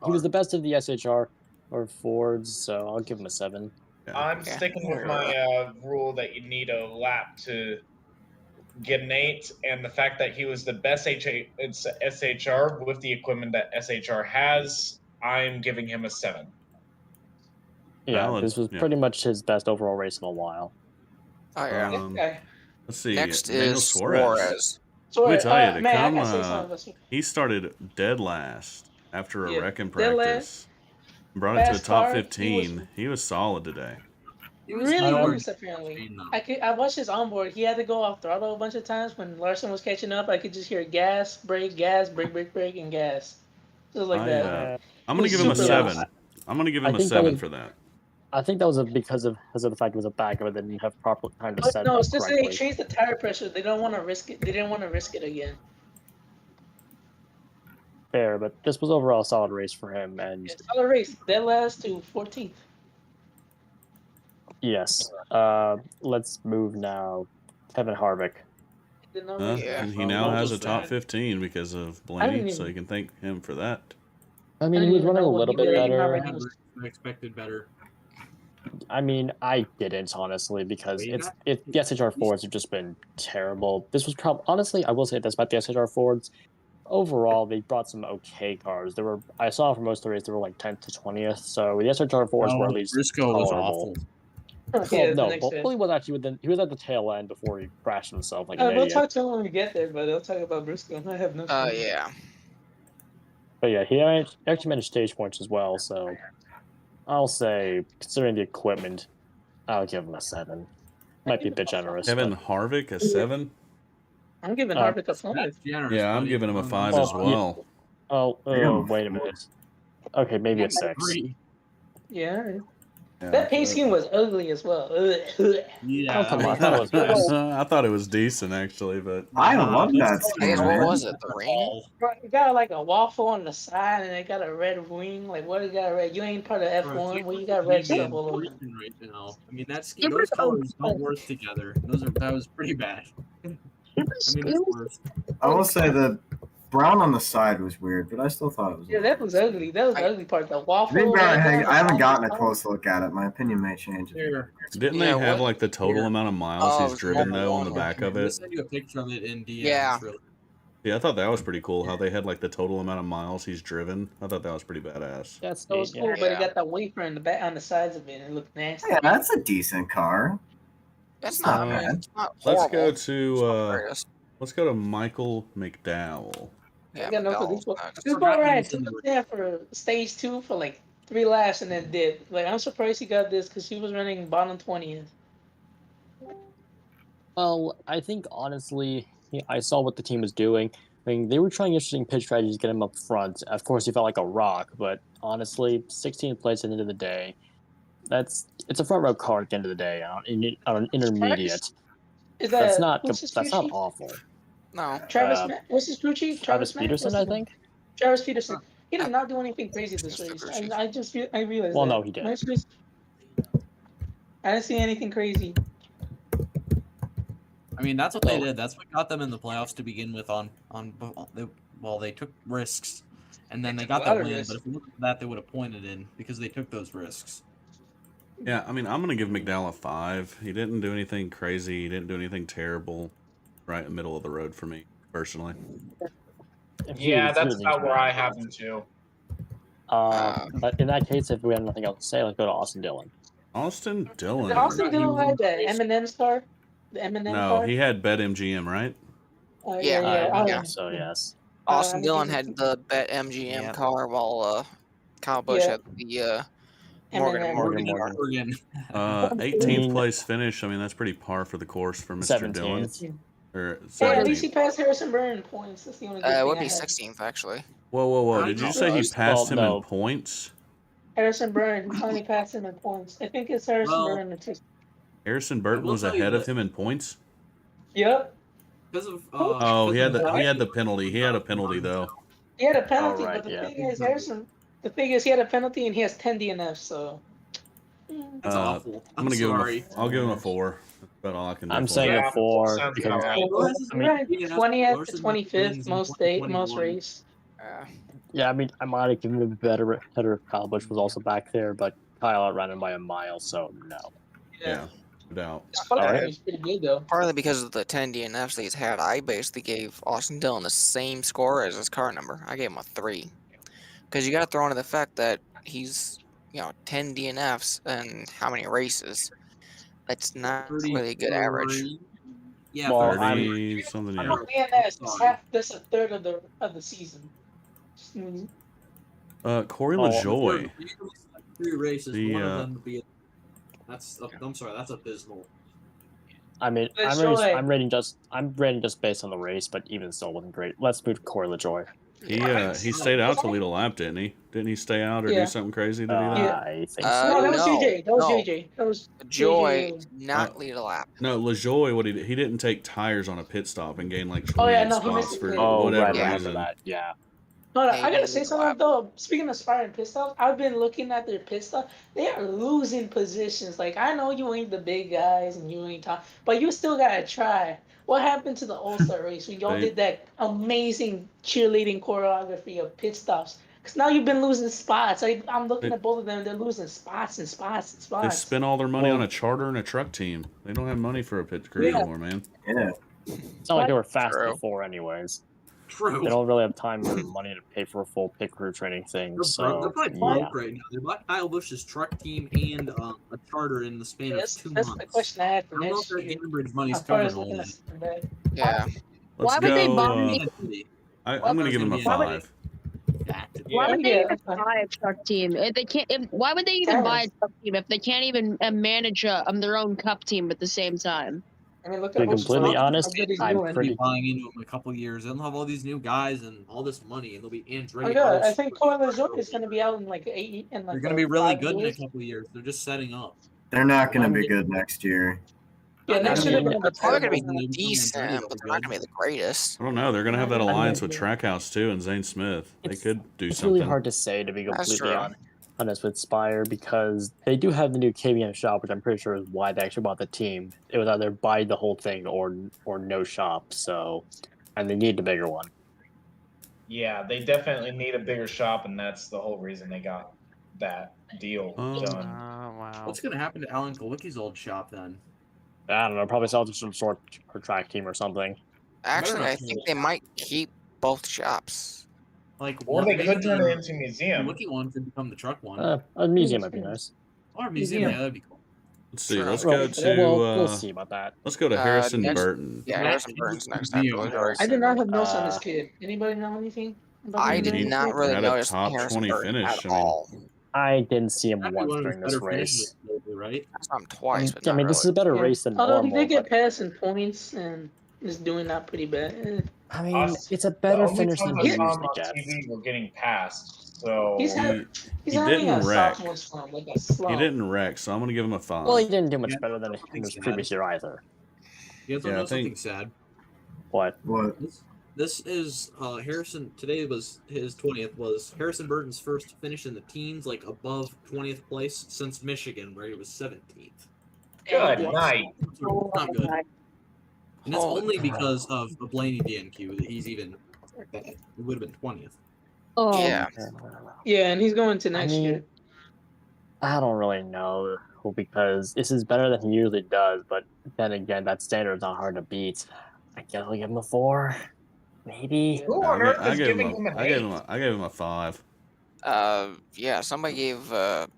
he was the best of the SHR or Fords, so I'll give him a 7. I'm Yeah. sticking with my rule that you need a lap to get an 8, and the fact that he was the best SHR with the equipment that SHR has, I'm giving him a 7. Yeah, Valid. this was Yeah. pretty much his best overall race in a while. Oh yeah. Okay. Let's see. Next Daniel is Suarez. Suarez. So, Let me tell you, to man, come, I gotta say something. he started dead last after a Yeah, wreck in dead practice. Brought it to a Fast top car, 15. He was solid today. Really hard. loose apparently. I watched his onboard. He had to go off throttle a bunch of times when Larson was catching up. I could just hear gas, brake, brake, and gas. Just like that. I'm gonna He give him a was super 7. loose. I'm gonna give I him a think that 7 was- for that. I think that was because of the fact it was a backup and they didn't have proper time to But set no, up it's just that correctly. they changed the tire pressure. They don't want to risk it. They didn't want to risk it again. Fair, but this was overall a solid race for him, and It's all a race. Dead last to 14th. yes. Let's move now. Kevin Harvick. Did not Huh? race Yeah. And he Well, now what has a was top that? 15 because of didn't Blaney, so even- you can thank him for that. I I mean, he didn't was even running a know what little he bit did. better. I expected better. I mean, I didn't honestly because Well, the SHR Fords have just been terrible. This was honestly, I will say this about the SHR Fords. Overall, they brought some okay cars. I saw for most of the race they were like 10th to 20th. So the SHR Fords were at least Briscoe was tolerable. awful. Well, Yeah, no, the next but race. Willie was actually he was at the tail end before he crashed himself like an We'll idiot. talk to him when we get there, but they'll talk about Briscoe. I have no. Yeah. But yeah, he actually managed stage points as well. So I'll say, considering the equipment, I'll give him a 7. Might be a bit generous. Kevin but- Harvick, a 7? I'm giving Uh, Harvick a 5. That's generous. Yeah, I'm buddy. giving him a 5 Well, as well. Oh, wait a minute. Okay, maybe a 6. Yeah. all right. Yeah, That paint scheme was ugly as well. Yeah. Oh, come on, that was nice. I thought it was decent actually, but I love that I guess scheme, what man. was it? The rain? It got like a waffle on the side, and it got a red wing. Like, what it got red? You ain't part of F1. Well, you got red stuff all over. Right now. I mean, that's It those was colors okay. don't work together. That was pretty bad. I mean, It it's was worse. I will say the brown on the side was weird, but I still thought it was. Yeah, that was ugly. That was the ugly part. The waffle. I that haven't gotten a waffle. close look at it. My opinion may change. Here, didn't Yeah, they have what? like the total Here. amount of miles Oh, he's driven though on the back of I'll it? send you a picture of it in DM. Yeah. It's really- Yeah, I thought that was pretty cool. How they had like the total amount of miles he's driven. I thought that was pretty badass. That's It was neat. cool, Yeah. but it Yeah. got that wafer in the back on the sides of it. And it looked nasty. Yeah, that's a decent car. That's It's not, not bad. it's not Let's horrible. go It's not the to greatest. let's go to Michael McDowell. Yeah, I got no clue. McDowell's This next. boy forgot he Ryan was in took the us there for stage 2 for like 3 laps and then did. Like, I'm surprised he got this because he was running bottom 20th. Well, I think honestly, I saw what the team was doing. I mean, they were trying interesting pitch strategies to get him up front. Of course, he felt like a rock, but honestly, 16th place at the end of the day, it's a front row car at the end of the day on an intermediate. Is That's that not what's his that's crew not chief? awful. No. Travis, what's his crew chief? Travis Mack? Peterson, What's I his name? think. Travis Peterson. He did not do anything crazy this He's the race. crew chief. I just I realized Well, that. no, he did. Nice race. I didn't see anything crazy. I mean, that's what they Well- did. That's what got them in the playoffs to begin with. They took risks, and then they got a that lot of win. risks. But if it wasn't for that, they would have pointed in because they took those risks. Yeah, I mean, I'm gonna give McDowell a 5. He didn't do anything crazy. He didn't do anything terrible. Right in the middle of the road for me, personally. Yeah, that's He about was where I really have good. him too. But in that case, if we have nothing else to say, let's go to Austin Dillon. Austin Did Dillon. Austin He Dillon was in have the the race. Eminem's car? The Eminem No, car? he had BetMGM, right? Yeah, I yeah. think so, yes. Austin I Dillon think had the Bet MGM Yep. car, while Kyle Busch Yeah. had the Morgan Eminem. Morgan car. Morgan. 18th mean- place finish. I mean, that's pretty par for the course for Mr. Dillon. 17th. Or Hey, at least he 17th. passed Harrison Burton in points. That's the only good It thing would I be have. 16th actually. Whoa, whoa, whoa! I Did you know. say he passed him no. in points? Harrison Burton finally passed him in points. I think it's Harrison Well, Burton. Harrison Burton will was tell you ahead of that- him in points. Yep. Because of Oh, he had because of the penalty. He had a penalty though. He had a penalty, right, but the yeah. thing is, the thing is, he had a penalty and he has 10 DNFs, so. That's awful. I'm gonna give sorry. him I'll give him a 4. That's about all I can do. I'm for saying him. Yeah, a 4 sounds because about right. Well, this is- I mean, Right, DNF 20th to Larson 25th, wins in most 2021. race. yeah, I mean, I might have given him a better if Kyle Busch was also back there, but Kyle outran him by a mile, so no. Yeah, no doubt. His fucking Alright. race pretty good though. Partly because of the 10 DNFs that he's had, I basically gave Austin Dillon the same score as his car number. I gave him a 3. Because you got to throw into the fact that he's, 10 DNFs and how many races? That's not really a good average. 33. Yeah, Well, 30 something. I'm Yeah. not being that. That's a third of the season. Corey Oh, LaJoy. 3 races. The, One of them would be. I'm sorry. That's abysmal. I mean, LaJoy. I'm rating just based on the race, but even still wasn't great. Let's move to Corey LaJoy. He stayed out to lead a lap, didn't he? Didn't he stay out or Yeah. do something crazy to do that? Yeah. I think No, that was no, JJ. That was no. JJ. That was Joy JJ. did not lead a lap. No, LaJoy, what he didn't take tires on a pit stop and gain like 28 Oh, yeah, no, he missed spots it. for Oh, whatever right, I remember reason. that. Yeah. No, Hey, I gotta didn't say lead a something lap. though. Speaking of Spire pit stops, I've been looking at their pit stop. They are losing positions. Like, I know you ain't the big guys and you ain't top, but you still gotta try. What happened to the All-Star race when y'all They- did that amazing cheerleading choreography of pit stops? Because now you've been losing spots. I'm looking They- at both of them. They're losing spots and spots and They spots. spent all their money Well- on a charter and a truck team. They don't have money for a pit crew Yeah. anymore, man. Yeah. It's not like they were fast True. before, anyways. True. They don't really have time or money to pay for a full pit crew training thing. They're So probably yeah. broke right now. They bought Kyle Busch's truck team and a charter in the span That's, of 2 that's months. the question I had for I don't know if next that year. Gainbridge money's As far as covering all looking at that. that. Yeah. Let's Why would they go. buy- I'm going to give him a Why would 5. Why would they Yeah. even buy a truck team? If they can't. Why would they even buy a truck team if they can't even manage their own cup team at the same time? I mean, look To at be Bush's completely how honest, good he's I'm doing. pretty- Be buying into them in a couple years. They'll have all these new guys and all this money, and they'll be Oh, Andretti. yeah, I R's. think Corey LaJoy is going to be out in like 8 and like They're going to be really 5 good in a years. couple years. They're just setting up. They're not going to be good next year. Yeah, next year they're going to They're be probably going to terrible. be decent, but they're not going to be the greatest. I don't know. They're going to have that I mean, alliance with Trackhouse too and Zane Smith. They It's- could do It's something. really hard to say, to be That's completely true. honest with Spire, because they do have the new KBM shop, which I'm pretty sure is why they actually bought the team. It was either buy the whole thing or no shop. So, and they need a bigger one. Yeah, they definitely need a bigger shop, and that's the whole reason they got that deal Oh. done. Wow. What's going to happen to Alan Kalicki's old shop then? I don't know. Probably sell to some sort of track team or something. Actually, I enough think to- they might keep both shops. Like, Or they maybe could turn the it into a museum. Wookiee one could become the truck one. A museum might be nice. Or a museum, museum. yeah, that'd be cool. Let's see. True. Let's Well, go to. we'll see about that. Let's go to Harrison next- Burton. Yeah, Harrison Burton's next after Museum, Lloyd. I did not have notes on this Uh, kid. Anybody know anything? About I him did during this not race? really Had a notice top Harrison 20 Burton finish, at I mean- all. I didn't see him That'd be once one of his during this better race. finishes, maybe, right? I saw him twice, but I not mean, this is really. a better Yeah. race than Although normal. he did get But, passed in points and is doing not pretty bad. I mean, Us- it's a The better only finish than times he I saw him usually on gets. TV were getting passed. So He's He having didn't a wreck. sophomore slump, like a slump. He didn't wreck, so I'm gonna give him a 5. Well, he didn't do much Yeah, better than something his sad. previous year either. You guys Yeah, I want to know think- something sad? What? What? This is Harrison. Today was his 20th. Was Harrison Burton's first finish in the teens, like above 20th place since Michigan, where he was 17th. good Yeah. night. Not good. And it's Holy only because of the Blaney DNQ that he's even. It would have been 20th. Oh, Yeah. Yeah, and he's going to I next mean, year. I don't really know because this is better than he usually does. But then again, that standard is not hard to beat. I guess I'll give him a 4, maybe. Who on earth is giving him an I gave 8? him I gave him a 5. Yeah, somebody gave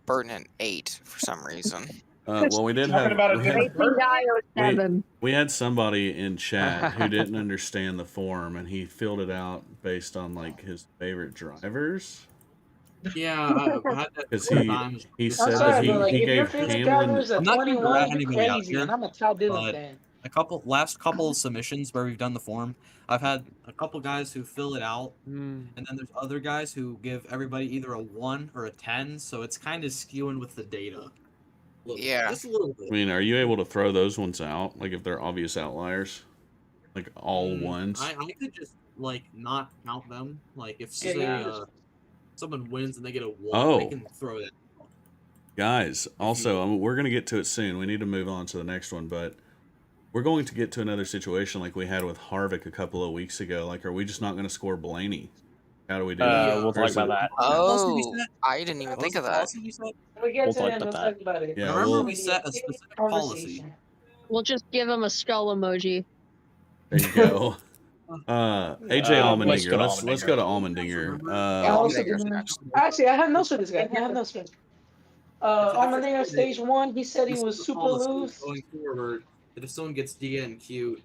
Burton an 8 for some reason. Well, we did Talking have about a we had, different racing guy or we, 7. we had somebody in chat who didn't understand the form, and he filled it out based on like his favorite drivers. Yeah, I've had that 'Cause couple times. he I'm said that sorry, he- but like, he if your gave favorite Hamlin- driver is a I'm not trying to 21, rat you're anybody out crazy, here, and I'm a Todd Dillon but- fan. last couple of submissions where we've done the form, I've had a couple guys who fill it out, Hmm. and then there's other guys who give everybody either a 1 or a 10, so it's kind of skewing with the data. Yeah. Just a little I bit. mean, are you able to throw those ones out, like if they're obvious outliers, like all ones? I could just like not count them. Like if Yeah, say yeah. someone wins and they get a 1, Oh. they can throw that. Guys, also, we're going to get to it soon. We need to move on to the next one, but we're going to get to another situation like we had with Harvick a couple of weeks ago. Like, are we just not going to score Blaney? How do we do that? We'll Or talk is about it- that. Oh, I didn't even think of that. When we get We'll to talk him, about we'll that. talk about it. Yeah, Remember we'll- we set a specific policy. We'll just give him a skull emoji. There you go. AJ let's go Allmendinger. to Let's go to Allmendinger. I also Allmendinger's didn't- next. Actually, I have notes for this guy. I have notes for him. Allmendinger stage 1, he said he was super loose. Going forward, that if someone gets DNQ,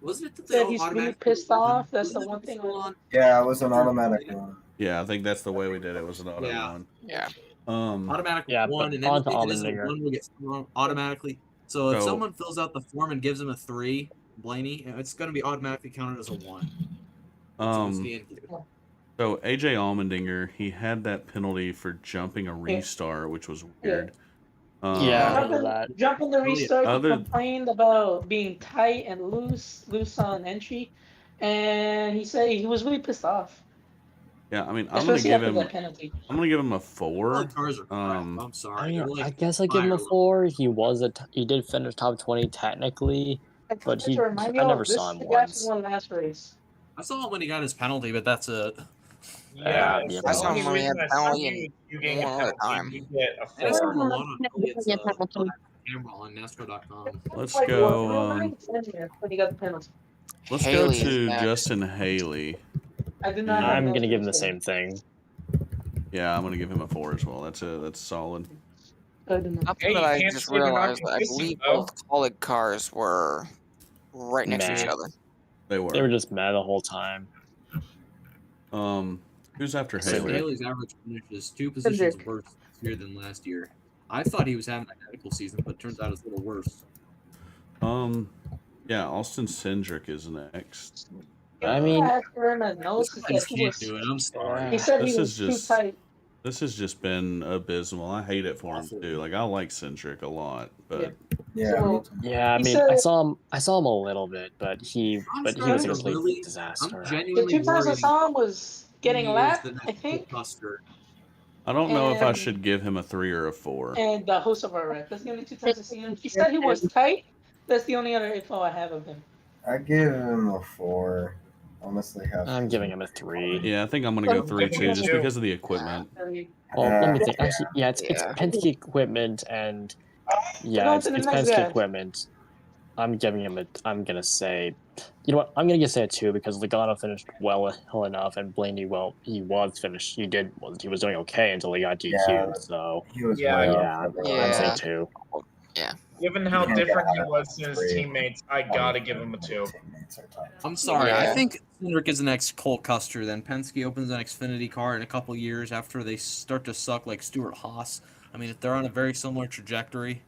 wasn't it that they Said all he's really automatically pissed off. That's wasn't the it one thing. still on? Yeah, it was an automatic one. Yeah, I think that's the way we did it. Was an auto Yeah. one. Yeah. Automatically Yeah, 1, but and on to anything that isn't Allmendinger. 1 will get thrown automatically. So if So- someone fills out the form and gives him a 3, Blaney, it's going to be automatically counted as a 1. So it's DNQ. So AJ Allmendinger, he had that penalty for jumping a restart, which was weird. Yeah, I remember Jumping, that. jumping the restart, he Other- complained about being tight and loose on entry, and he said he was really pissed off, Yeah, I mean, I'm gonna especially give after him. that penalty. I'm gonna give him a 4. All the cars are crap. I'm I sorry. mean, They're like I guess I give him a fire 4. He was he did finish top 20 technically. But Just to remind I y'all, never this saw is him the guy once. who won last race. I saw him when he got his penalty, but that's it. Yeah, it's yeah, the I saw only him when he reason had I saw penalty you, and you getting a one other penalty, time. you get a And I saw 4. him a lot of affiliates, Hamilton. camera on NASCAR.com. Let's Like, go. when he got the penalty. Let's go Haley is to next. Justin Haley. I did not. have I'm notes gonna for give him the this guy. same thing. Yeah, I'm gonna give him a 4 as well. That's solid. I did not. Something Hey, that you I can't just say they're not realized that I consistent, believe though. both colleague cars were right next to each Meh. other. They were. They were just mad the whole time. Who's after So Haley? Haley's average finish is 2 positions worse this year than last year. I thought he was having an identical season, but it turns out it's a little worse. Yeah, Austin Cindric is next. I mean, I asked for him at notes. This He guy said just he can't was. do it. I'm sorry. He said This he is was just- too tight. This has just been abysmal. I hate it for him Awful. too. Like I like Cindric a lot, but Yeah, So- me too. yeah, I He mean, said- I saw him a little bit, but he I'm was a sorry, complete really- disaster. I'm The genuinely two times I worried saw him was getting he is lapped, the I next think, Custer. I don't know if I And- should give him a 3 or a 4. and the host of our rep. That's the only two times I seen him. He said he was tight. That's the only other info I have of him. I give him a 4. Honestly, have. I'm giving him a 3. Yeah, I think I'm gonna go 3 too, just because of the equipment. Well, let me Yeah. think. Actually, yeah, it's Yeah. Penske equipment and Go yeah, on it's to the next Penske guy. equipment. I'm giving him a. I'm gonna say, you know what? I'm gonna say a 2 because Logano finished well enough, and Blaney, well, he was finished. He was doing okay until he got DQ'd. Yeah, So he was Yeah, way yeah, off. I'm saying Yeah. 2. Yeah. given You how can't get different he out of was than his three. teammates, I gotta give him a 2. Teammates are tight. I'm sorry. I Yeah. think Cindric is the next Cole Custer. Then Penske opens an Xfinity car in a couple years after they start to suck like Stuart Haas. I mean, if they're on a very similar trajectory,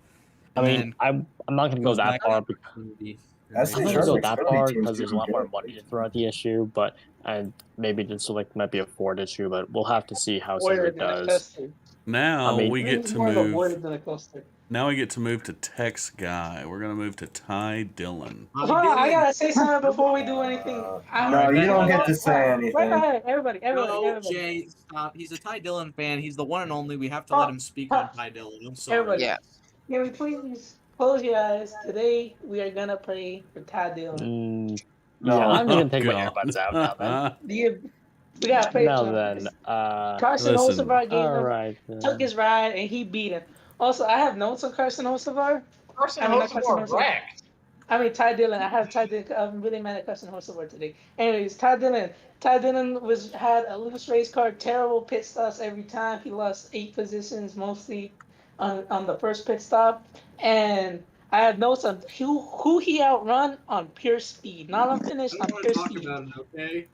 I and mean, then I'm not gonna go goes that back far. to Xfinity, That's I'm the not right? gonna go short that Xfinity far team's because there's a lot more doing money good. to throw at the issue, but and maybe just like might be a Ford issue, but we'll have to see how Warrior Cindric than a does. Custer. Now I mean, we get to More of a warrior move. than a Custer. Now we get to move to Tex Guy. We're gonna move to Ty Dillon. Hold on, I gotta say something before we do anything. No, you don't get to Wait, say anything. wait, everybody. No, Jay, stop. He's a Ty Dillon fan. He's the one and only. We have to let him speak on Ty Dillon. I'm sorry. Everybody. Yeah. Can we please close your eyes? Today we are gonna pray for Ty Dillon. No. Yeah, I'm just Oh, gonna take my God. earbuds out now. Then, We gotta pray now for him. then, Carson Listen. Hocevar gave all him, right. took his ride, and he beat him. Also, I have notes on Carson Hocevar. Carson I mean, not Carson Hocevar Hocevar. wrecked. I mean, Ty Dillon. I have Ty Dillon. I'm really mad at Carson Hocevar today. Anyways, Ty Dillon. Ty Dillon had a loose race car, terrible pit stops every time. He lost 8 positions mostly on the first pit stop. And I have notes on who he outrun on pure speed, not on finish, I on don't want pure to talk speed. about it, okay?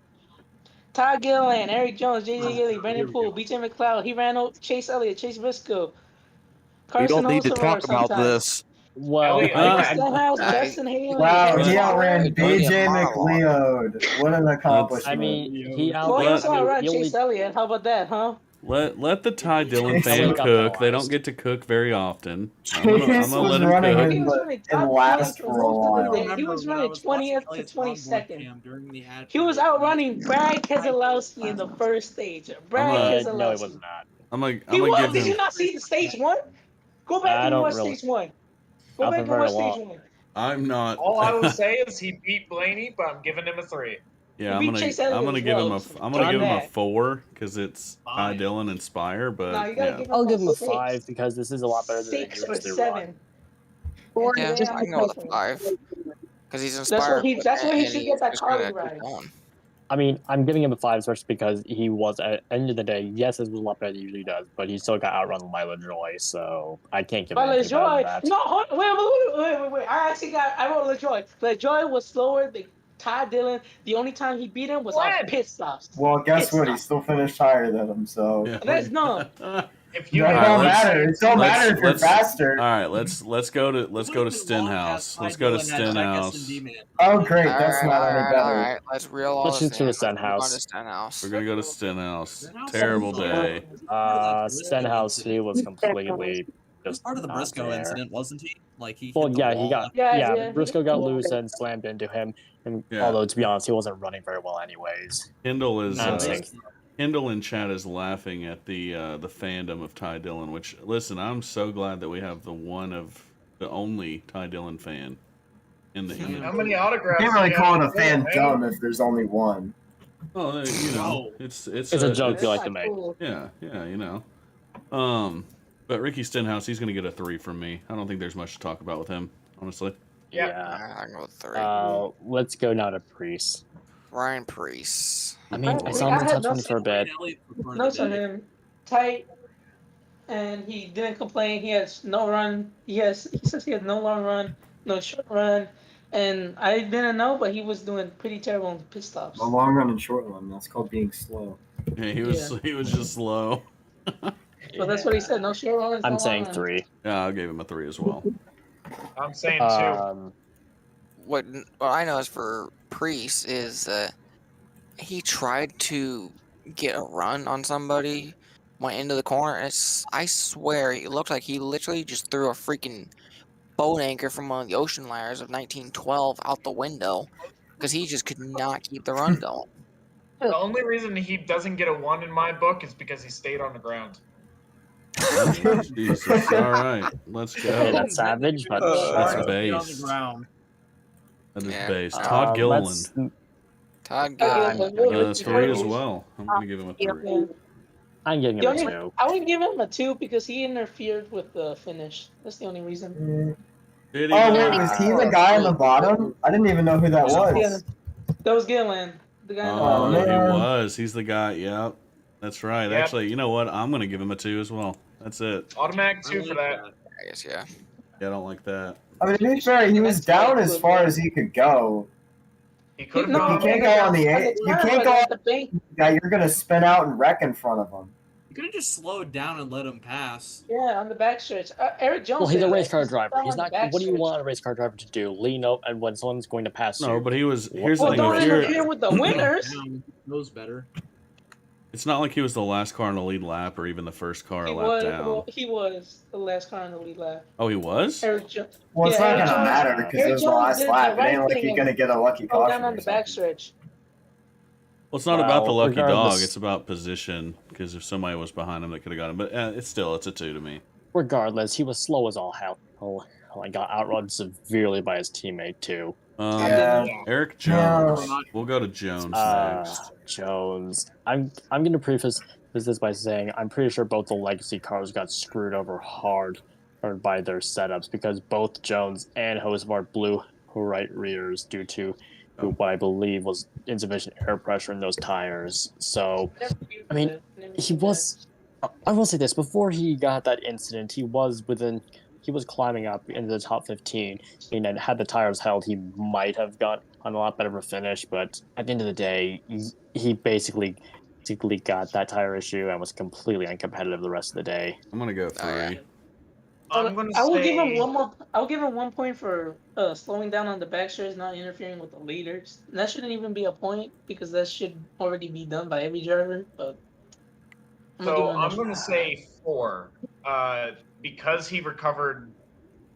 Todd Gilliland, Eric Jones, JJ Gilly, Brendan we Poole, go. BJ McLeod. He ran over Chase Elliott, Chase Briscoe, We Carson don't need to Hocevar talk about sometimes. this. Well, Elliott Ricky wrecked. Stenhouse, I- Justin Haley. Wow, Henry he Let- outran Stewart. Don't need a BJ monologue. McLeod. What an accomplishment. I mean, he Well, he outran. also I mean, outrun he only Chase Elliott. How about that, huh? let the Ty Dillon Chase fan Elliott got cook. They don't penalized. get to cook very often. I'm Chase gonna was let him running cook. He was in, running in top 20 last for for a most of the while. day. He was running 20th to 22nd. During the ad He was break, outrunning Brad Keselowski in the first stage. Brad No, he was Keselowski. not. I'm He gonna was. give Did you him. not see the stage 1? Go back I and don't watch really. stage 1. Go Not back for and very watch stage long. 1. I'm not. All I will say is he beat Blaney, but I'm giving him a 3. Yeah, He I'm beat gonna Chase Elliott I'm gonna as give him well, a so I'm gonna take give him a that. 4 because it's Ty Five. Dillon Inspire, No, but you gotta yeah. give him I'll give him a 6. 5 because this is a lot better than they 6 or usually run. 7. Or And Yeah, today just I'm I can go with a impressed. 5 because he's That's inspired, what he. That's where he and should he's get that just Carly gonna keep ride. going. I mean, I'm giving him a 5 especially because he was at the end of the day. Yes, this was a lot better than he usually does, but he still got outrun by LaJoy, so I can't give him But anything better than LaJoy, that. no, wait. I wrote LaJoy. LaJoy was slower than Ty Dillon. The only time he beat him was on When? pit stops. Well, guess Pit what? He stops. still finished higher than him, so Yeah. That's dumb. If you no, it All right, don't let's- matter. It don't matter if you're All faster. right, let's go to Stenhouse. Let's go to Stenhouse. Oh, great. That's not any All better. right. Let's reel all Let's this just do in. the Let's move on Stenhouse. to Stenhouse. We're gonna go to Stenhouse. Stenhouse Terrible was, day. Stenhouse, he was completely He was just part of the not Briscoe there. incident, wasn't he? Like he Well, hit the yeah, wall. he got Yeah. Briscoe got Yeah. loose and slammed into him, and Yeah. although to be honest, he wasn't running very well anyways. Kendall is I'm saying Kendall in chat is laughing at the fandom of Ty Dillon. Which listen, I'm so glad that we have the only Ty Dillon fan in the. How many autographs? You can't really do you call have it a to do, fandom man? if there's only one. Oh, you know, No. it's it's a joke you like to That's make. cool. Yeah, you know. But Ricky Stenhouse, he's gonna get a 3 from me. I don't think there's much to talk about with him, honestly. Yeah. Yeah. I can go with 3. Let's go now to Priest. Ryan Priest. I mean, I I saw him in had top 20 for a bit. Notes on him. Tight. And he didn't complain. He has no run. He says he had no long run, no short run. And I didn't know, but he was doing pretty terrible on the pit stops. A long run and short run. That's called being slow. Yeah, he was just slow. Well, that's what he said. No short runs. I'm no saying long 3. Yeah, I gave him a 3 as well. I'm saying 2. What I know is for Priest is he tried to get a run on somebody, went into the corner, and I swear it looked like he literally just threw a freaking boat anchor from one of the ocean liners of 1912 out the window because he just could not keep the run going. The only reason he doesn't get a 1 in my book is because he stayed on the ground. Jesus, all right, let's Okay, go. that's savage, but That's sure. base. On the ground. That is Yeah. base. Todd Gilliland, Todd Gilliland. Gilliland. 3 as well. I'm gonna give him a 3. Yeah. I'm giving The him a only, 2. I would give him a 2 because he interfered with the finish. That's the only reason. Did he Oh not? wait, was he the guy on the bottom? I didn't even know who that Yeah, was. that was Gillen, the guy. in the Oh, Oh, he man. was. He's the guy. Yep. That's right. Yep. Actually, you know what? I'm going to give him a 2 as well. That's it. Automatic I 2 for like that. I guess, yeah. Yeah, I don't like that. I mean, to be fair, he was down as far as he could go. He could have No, gone You on can't the go on the at eight. the You time, can't but go at on the bank. the guy. You're gonna spin out and wreck in front of him. You could have just slowed down and let him pass. Yeah, on the backstretch. Eric Jones. Well, he's a said race that. car He's driver. He's on the not. What do you backstretch. want a race car driver to do? Lean up, and when someone's going to pass No, you. but he was. Here's the Well, thing. don't If you're, interfere with the winners. Knows better. it's not like he was the last car on the lead lap or even the first car He a lap was. down. Well, he was the last car on the lead lap. Oh, he was? Eric Jones. Well, it's Yeah, not Eric gonna Jones- matter because it Eric was the Jones last did lap. the It ain't right like you're thing gonna get a lucky Go caution. down on or the something. backstretch. Well, it's not about the Well, lucky dog. regardless- It's about position. Because if somebody was behind him, that could have got him. But it's a 2 to me. Regardless, he was slow as all hell. Oh, I got outrun severely by his teammate too. Yeah. Eric Yeah. Jones. We'll go to Jones next. Jones. I'm gonna preface this by saying I'm pretty sure both the legacy cars got screwed over hard by their setups because both Jones and Hosevar blew right rears due to what I believe was insufficient air pressure in those tires. So I mean, he was. I will say this: before he got that incident, he was climbing up into the top 15. And had the tires held, he might have got on a lot better of a finish. But at the end of the day, he basically got that tire issue and was completely uncompetitive the rest of the day. I'm going to go 3. Oh, yeah. I'm gonna I will give say him one more. I'll give him 1 point for slowing down on the backstretch, not interfering with the leaders. And that shouldn't even be a point because that should already be done by every driver. But so. I'm gonna say 4. Because he recovered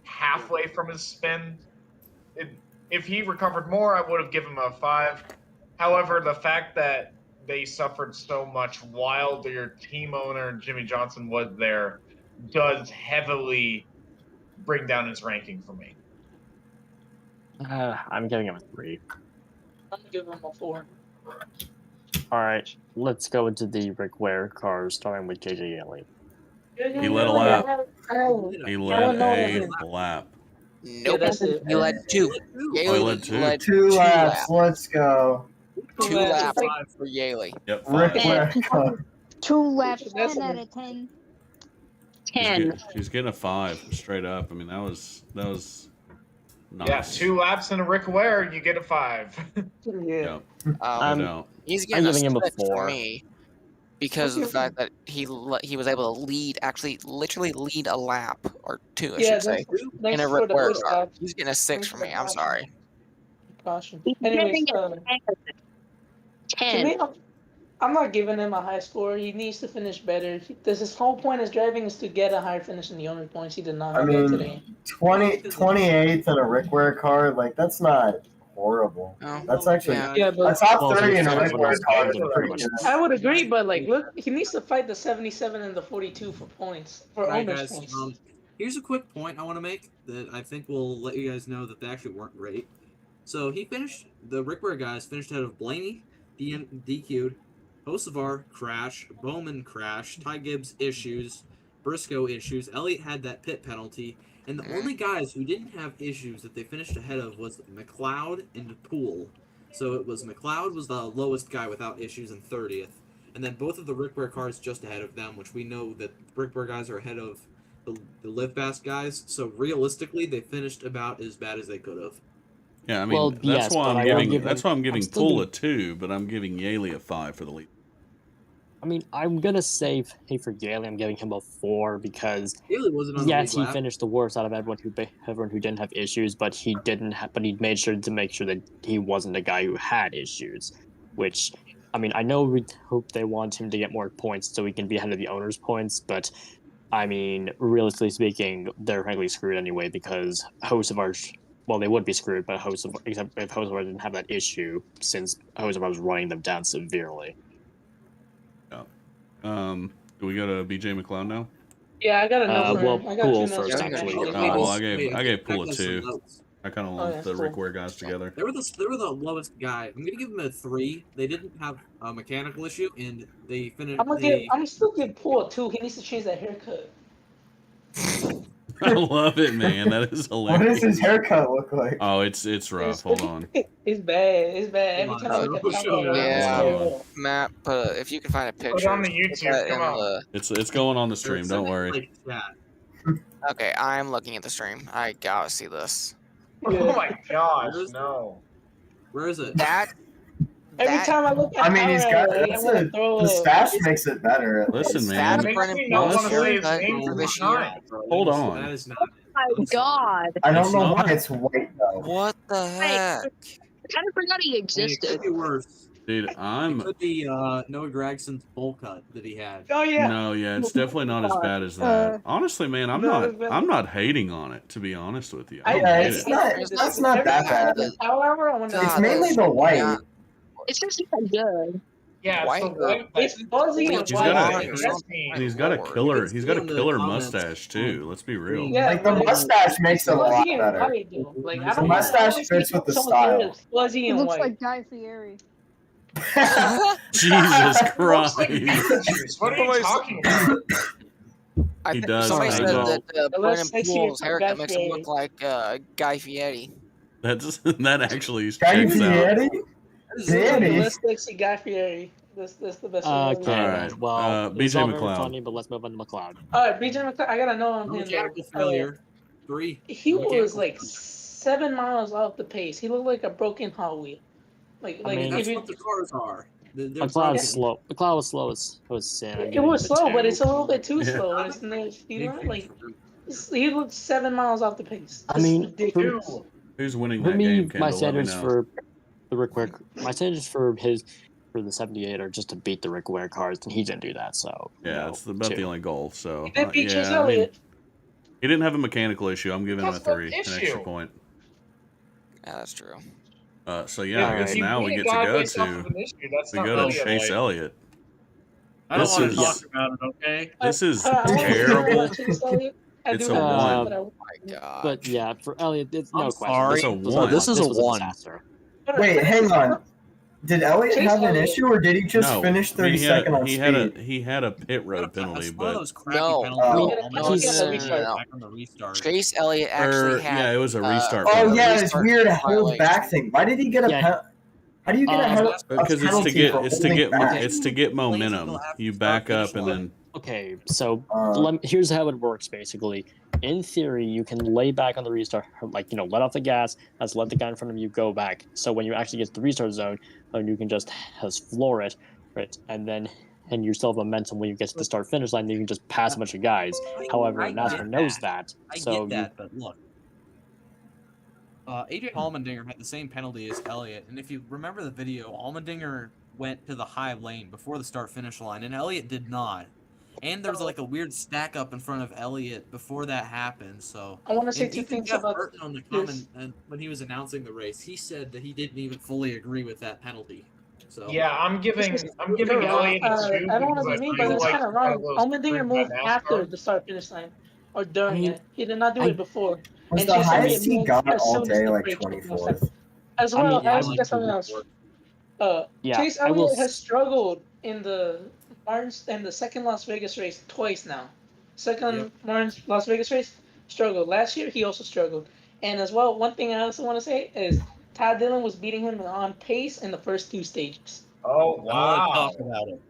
halfway from his spin. If he recovered more, I would have given him a 5. However, the fact that they suffered so much while their team owner Jimmy Johnson was there does heavily bring down his ranking for me. I'm giving him a 3. I'm gonna give him a 4. All right, let's go into the Rick Ware cars, starting with JJ Yeley. He led a lap. Oh, He no led one knows a him. lap. Nope. that's it. He led 2. Oh, he led 2. 2 laps. Let's go. 2 laps for Yaley. Yep, Rick 5. Ware. 2 laps, That's 10 a- out of 10. He's 10. getting a 5 straight up. I mean, that was nice. Yeah, 2 laps in a Rick Ware, you get a 5. Yeah. Yep, Um, no doubt. He's getting giving him a 6 for 4. me because of the fact that he was able to literally lead a lap or 2, I should say, Thanks in a for Rick the Ware first car. stop. He's getting a 6 for me. I'm sorry. Caution. He's Anyways, giving it to 10. me, I'm not giving him a high score. He needs to finish better. His whole point is driving is to get a higher finish in the owner points. He did not I have that mean, today. 28th in a Rick Ware car, like that's not horrible. Oh, That's actually yeah. Yeah, a but top Well, 30 in a fair, Rick but Ware also car is pretty pretty much- good. I would agree, but like, look, he needs to fight the 77 and the 42 for points for All right, owners guys. points. Here's a quick point I want to make that I think will let you guys know that they actually weren't great. So the Rick Ware guys finished ahead of Blaney, DQ'd, Hocevar crash, Bowman crash, Ty Gibbs issues, Briscoe issues, Elliott had that pit penalty, and the only guys who didn't have issues that they finished ahead of was McLeod and Poole. So it was McLeod was the lowest guy without issues in 30th, and then both of the Rick Ware cars just ahead of them, which we know that Rick Ware guys are ahead of the Live Fast guys. So realistically, they finished about as bad as they could have. Yeah, I mean, Well, that's yes, why but I I'm will giving. give That's him- why I'm giving still Poole a giving- 2, but I'm giving Yaley a 5 for the lead. I mean, I'm gonna say, hey, for Yaley, I'm giving him a 4 because Haley wasn't on yes, the he lead lap. finished the worst out of everyone who didn't have issues, but he made sure that he wasn't a guy who had issues. Which, I mean, I know we hope they want him to get more points so he can be ahead of the owners' points, but I mean, realistically speaking, they're frankly screwed anyway because Hocevar. Well, they would be screwed, but except if Hocevar didn't have that issue, since Hocevar was running them down severely. Do we go to BJ McLeod now? Yeah, I got a note for well, him. I got Poole 2 notes first, for him, actually. actually. Oh, well, I Wait, gave Poole a got some 2. notes. I kind of Oh, lumped yeah, the cool. Rick Ware guys together. They were the lowest guy. I'm gonna give them a 3. They didn't have a mechanical issue, and they finished. I'm still give Poole a 2. He needs to change that haircut. I love it, man. That is What hilarious. does his haircut look like? Oh, it's rough. Hold on. It's bad. It's bad. Every Hold time on, I look at the show camera, it. it's Yeah. terrible. Matt, if you can find a Put it picture, on the put YouTube, that come in on. It's going on the stream. Send Don't it, worry. like, chat. Okay, I'm looking at the stream. I gotta see this. Oh my gosh, Where is it? no. Where is it? Every That time I look at I mean, he's got camera, I that's want a, to throw the a. stash makes it better. At Listen, least. man. that's Makes Brennan me not Paul's want to say his haircut name for for this the year. time. Hold That on. is not. Oh my god. I don't It's know not. why it's white though. What the heck? I kind of forgot he I mean, it existed. could be worse. Dude, It I'm could be Noah Gregson's bowl cut that he had. Oh yeah. no, yeah, it's definitely not as bad as Uh, that. Honestly, man, I'm not not as bad. I'm not hating on it, to be honest with you. I I- don't Yeah, hate it's it. not. There's That's this- not that every- bad. However, I want God, It's to. mainly that's the white. not- It's just not good. Yeah, White it's the or- white. It's fuzzy and He's got white. a- That's And he's got a Lord. killer. You can He's see got a on the killer comments, mustache too. Let's be real. Yeah, Like the but it's mustache makes it a lot fuzzy and better. white, though. Like I The don't mustache know. fits with the Someone's hair style. is fuzzy It and looks white. like Guy Fieri. Jesus Looks like Christ. Beetlejuice. What are you Somebody's- talking about? He does, Somebody I said know. that It looks Brennan sexy Poole's as haircut Guy makes him Fieri. look like Guy Fieri. That actually Guy checks out. Fieri? The Fieri? less sexy Guy Fieri. That's the best one. Okay, Alright, well, it was BJ all very McLeod. funny, but let's move on to McLeod. All right, BJ McLeod. I gotta know him. Mechanical failure. 3. He was Mechanical like failure. 7 miles off the pace. He looked like a broken Hot Wheel. Like mean, if That's you, what the cars are. They're McLeod broken. was slow. McLeod was slow as sin. I'm it giving was him a slow, 2. but it's a little bit too Yeah. slow. It's nice. You know, Big like things. he looked 7 miles off the pace. I This is mean, ridiculous. Who's winning For that me, game, my Kendall? Let me standards know. for the Rick Ware, my standards for the 78 are just to beat the Rick Ware cars, and he didn't do that. So Yeah, no, that's about 2. the only goal. So He did beat Chase yeah, I mean, Elliott. he didn't have a mechanical issue. I'm giving him a That's what 3, an extra issue. point. Yeah, that's true. So yeah, I If guess you now we get to go to Chase Elliott. I don't This want is- to talk about it, okay? This is I wanna hear terrible. about Chase Elliott. I It's do a have one. but I- Oh my God. But yeah, for Elliott, it's no I'm question. sorry. It's a was one. This is a was a 1. disaster. Wait, hang on. Did Elliott Chase have an Elliott. issue, or did he just No, finish I mean, 32nd on he speed? he had a pit road penalty, That's one of but those crappy No. penalties. Oh. Almost He's- back on the restart. Chase Elliott actually had. yeah, it was a restart. Oh penalty. yeah, it's restart weird hold violation. back thing. Why did he get a Yeah. pen? How do you get a Because it's to penalty get for it's to holding get back? it's to get momentum. You back up and then Okay, so Uh, here's how it works basically. In theory, you can lay back on the restart, like let off the gas, let's let the guy in front of you go back. So when you actually get to the restart zone, you can just floor it, right? And you still have momentum when you get to the start finish line. You can just pass a bunch of guys. However, I NASCAR get knows that. that, I so get that, but look. AJ Allmendinger had the same penalty as Elliott, and if you remember the video, Allmendinger went to the high lane before the start-finish line, and Elliott did not. And there was like a weird stack up in front of Elliott before that happened. So I want to say and two even things Jeff about Burton on the this. comment when he was announcing the race, he said that he didn't even fully agree with that penalty. So Yeah, I'm giving You're wrong. Elliott a 2 I don't want to because be I mean, but feel that's like kind of he's one wrong. of those Allmendinger screwed by moved after NASCAR. the start finish line or during I mean, it. He did not do I- it before. Was And the Chase Elliott highest he moved got as all soon as day the like break came. 24th? As I well mean, yeah, as I that's something else. yeah, Chase I will. Elliott has struggled in the Martin's and the second Las Vegas race twice now. Second Yep. Martin's Las Vegas race struggled. Last year he also struggled. And as well, one thing I also want to say is Todd Dillon was beating him on pace in the first 2 stages. Oh I don't want wow! to talk about it.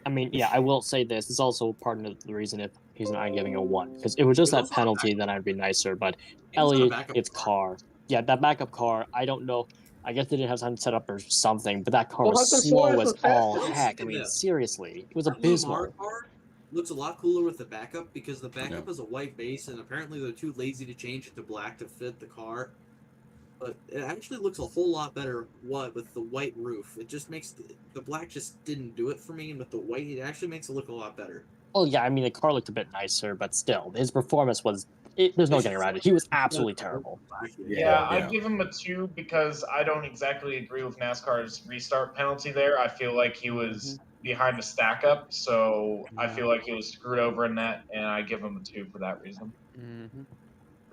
I mean, yeah, I will say this. It's also part of the reason if he's not giving a 1 because it was just It was that also a penalty, then I'd be nicer. But It was on a Elliott, backup it's car. Yeah, that backup car. I don't know. I guess they didn't have time to set up or something, but that car Well, was how come slow Suarez as was all faster? heck. I mean, seriously, it was abysmal. Lamar car looks a lot cooler with the backup because the backup is a white base, and apparently they're too lazy to change it to black to fit the car. But it actually looks a whole lot better with the white roof. It just makes the black just didn't do it for me, and with the white, it actually makes it look a lot better. Oh yeah, I mean the car looked a bit nicer, but still, his performance was. There's no getting around it. He was absolutely terrible. Yeah, I Yeah. give him a 2 because I don't exactly agree with NASCAR's restart penalty there. I feel like he was behind a stack up, so I feel like he was screwed over in that, and I give him a 2 for that reason.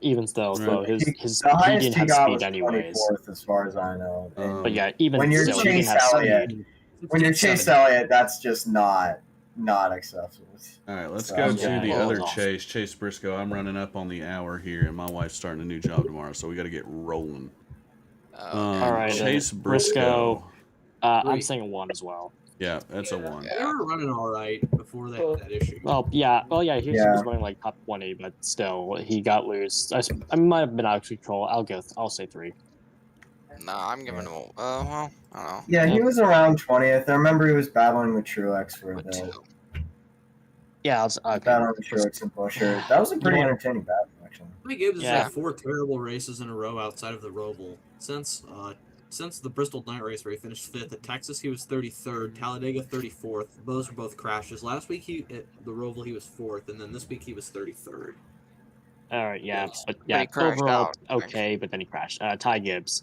Even still, though, his The he highest didn't he have got speed was anyways. 24th, as far as I know. And But yeah, even when you're still, he didn't Chase have Elliott, speed. when you're Chase Elliott, that's just not not acceptable. All right, let's So go I'm to getting the rolled other off. Chase Briscoe. I'm running up on the hour here, and my wife's starting a new job tomorrow, so we got to get rolling. Okay. All right, Chase Briscoe. Briscoe. I'm Three. saying a 1 as well. Yeah, that's a 1. They were running all right before that issue. Well, yeah. He Yeah. was running like top 20, but still, he got loose. I might have been out of control. I'll say 3. Nah, I'm giving him a. Well, I don't know. Yeah, he Yeah. was around 20th. I remember he was battling with Truex for a But bit. 2. Yeah, okay. Battling with Truex and Busher. That was a pretty entertaining battle, actually. Tommy Gibbs has Yeah. had 4 terrible races in a row outside of the Roval. Since the Bristol night race where he finished 5th, at Texas he was 33rd, Talladega 34th. Those were both crashes. Last week at the Roval he was 4th, and then this week he was 33rd. All right, yeah, Yes, but but yeah, he crashed overall out, I think. okay, but then he crashed. Ty Gibbs.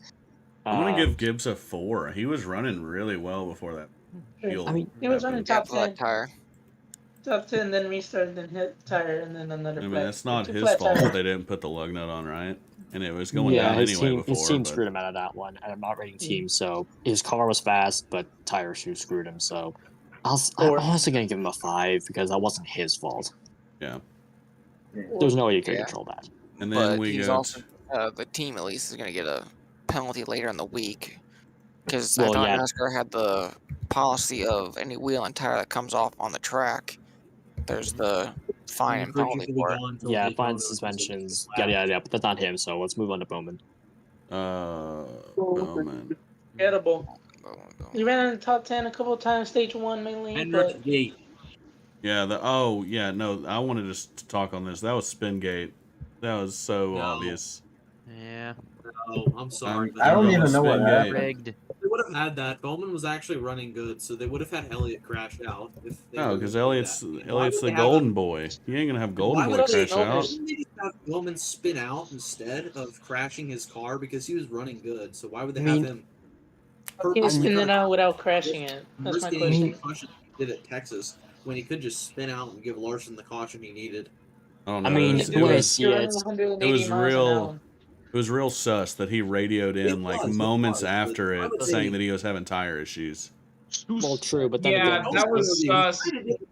I'm going to give Gibbs a 4. He was running really well before that. Sure. I mean, He was running Yeah, top for that 10. tire. Top 10, then restarted, then hit tire, and then another I mean, flat. that's not 2 his flat fault tires. that they didn't put the lug nut on, right? And it was going yeah, down his anyway team, before. his team but... screwed him out of that one, and I'm not rating team, so his car was fast, but tire shoe screwed him. So I'm honestly gonna give him a 5 because that wasn't his fault. Yeah. There's no way you could Yeah. control that. And then But we he's got... also the team at least is going to get a penalty later in the week because Well, I thought yeah. NASCAR had the policy of any wheel and tire that comes off on the track. There's the fine and penalty for it. Yeah, fine, suspensions, yada. But that's not him. So let's move on to Bowman. Bowman. Edible. He ran in the top 10 a couple of times, stage 1 mainly. But Yeah, no, I wanted to talk on this. That was Spingate. That was so obvious. Yeah. No, I'm sorry. I don't even know what happened. Rigged. They would have had that. Bowman was actually running good, so they would have had Elliott crash out. If they No, were because gonna do Elliott's that. the golden boy. He ain't gonna have golden boy crash out. Didn't they just have Bowman spin out instead of crashing his car because he was running good? So why would they have him? he was spinning it out without crashing it. That's my question. Caution he did at Texas when he could just spin out and give Larson the caution he needed. I don't know. I mean, it was real. It was real sus that he radioed in moments after it, saying that he was having tire issues. Well, true, but then Yeah, again, that was sus.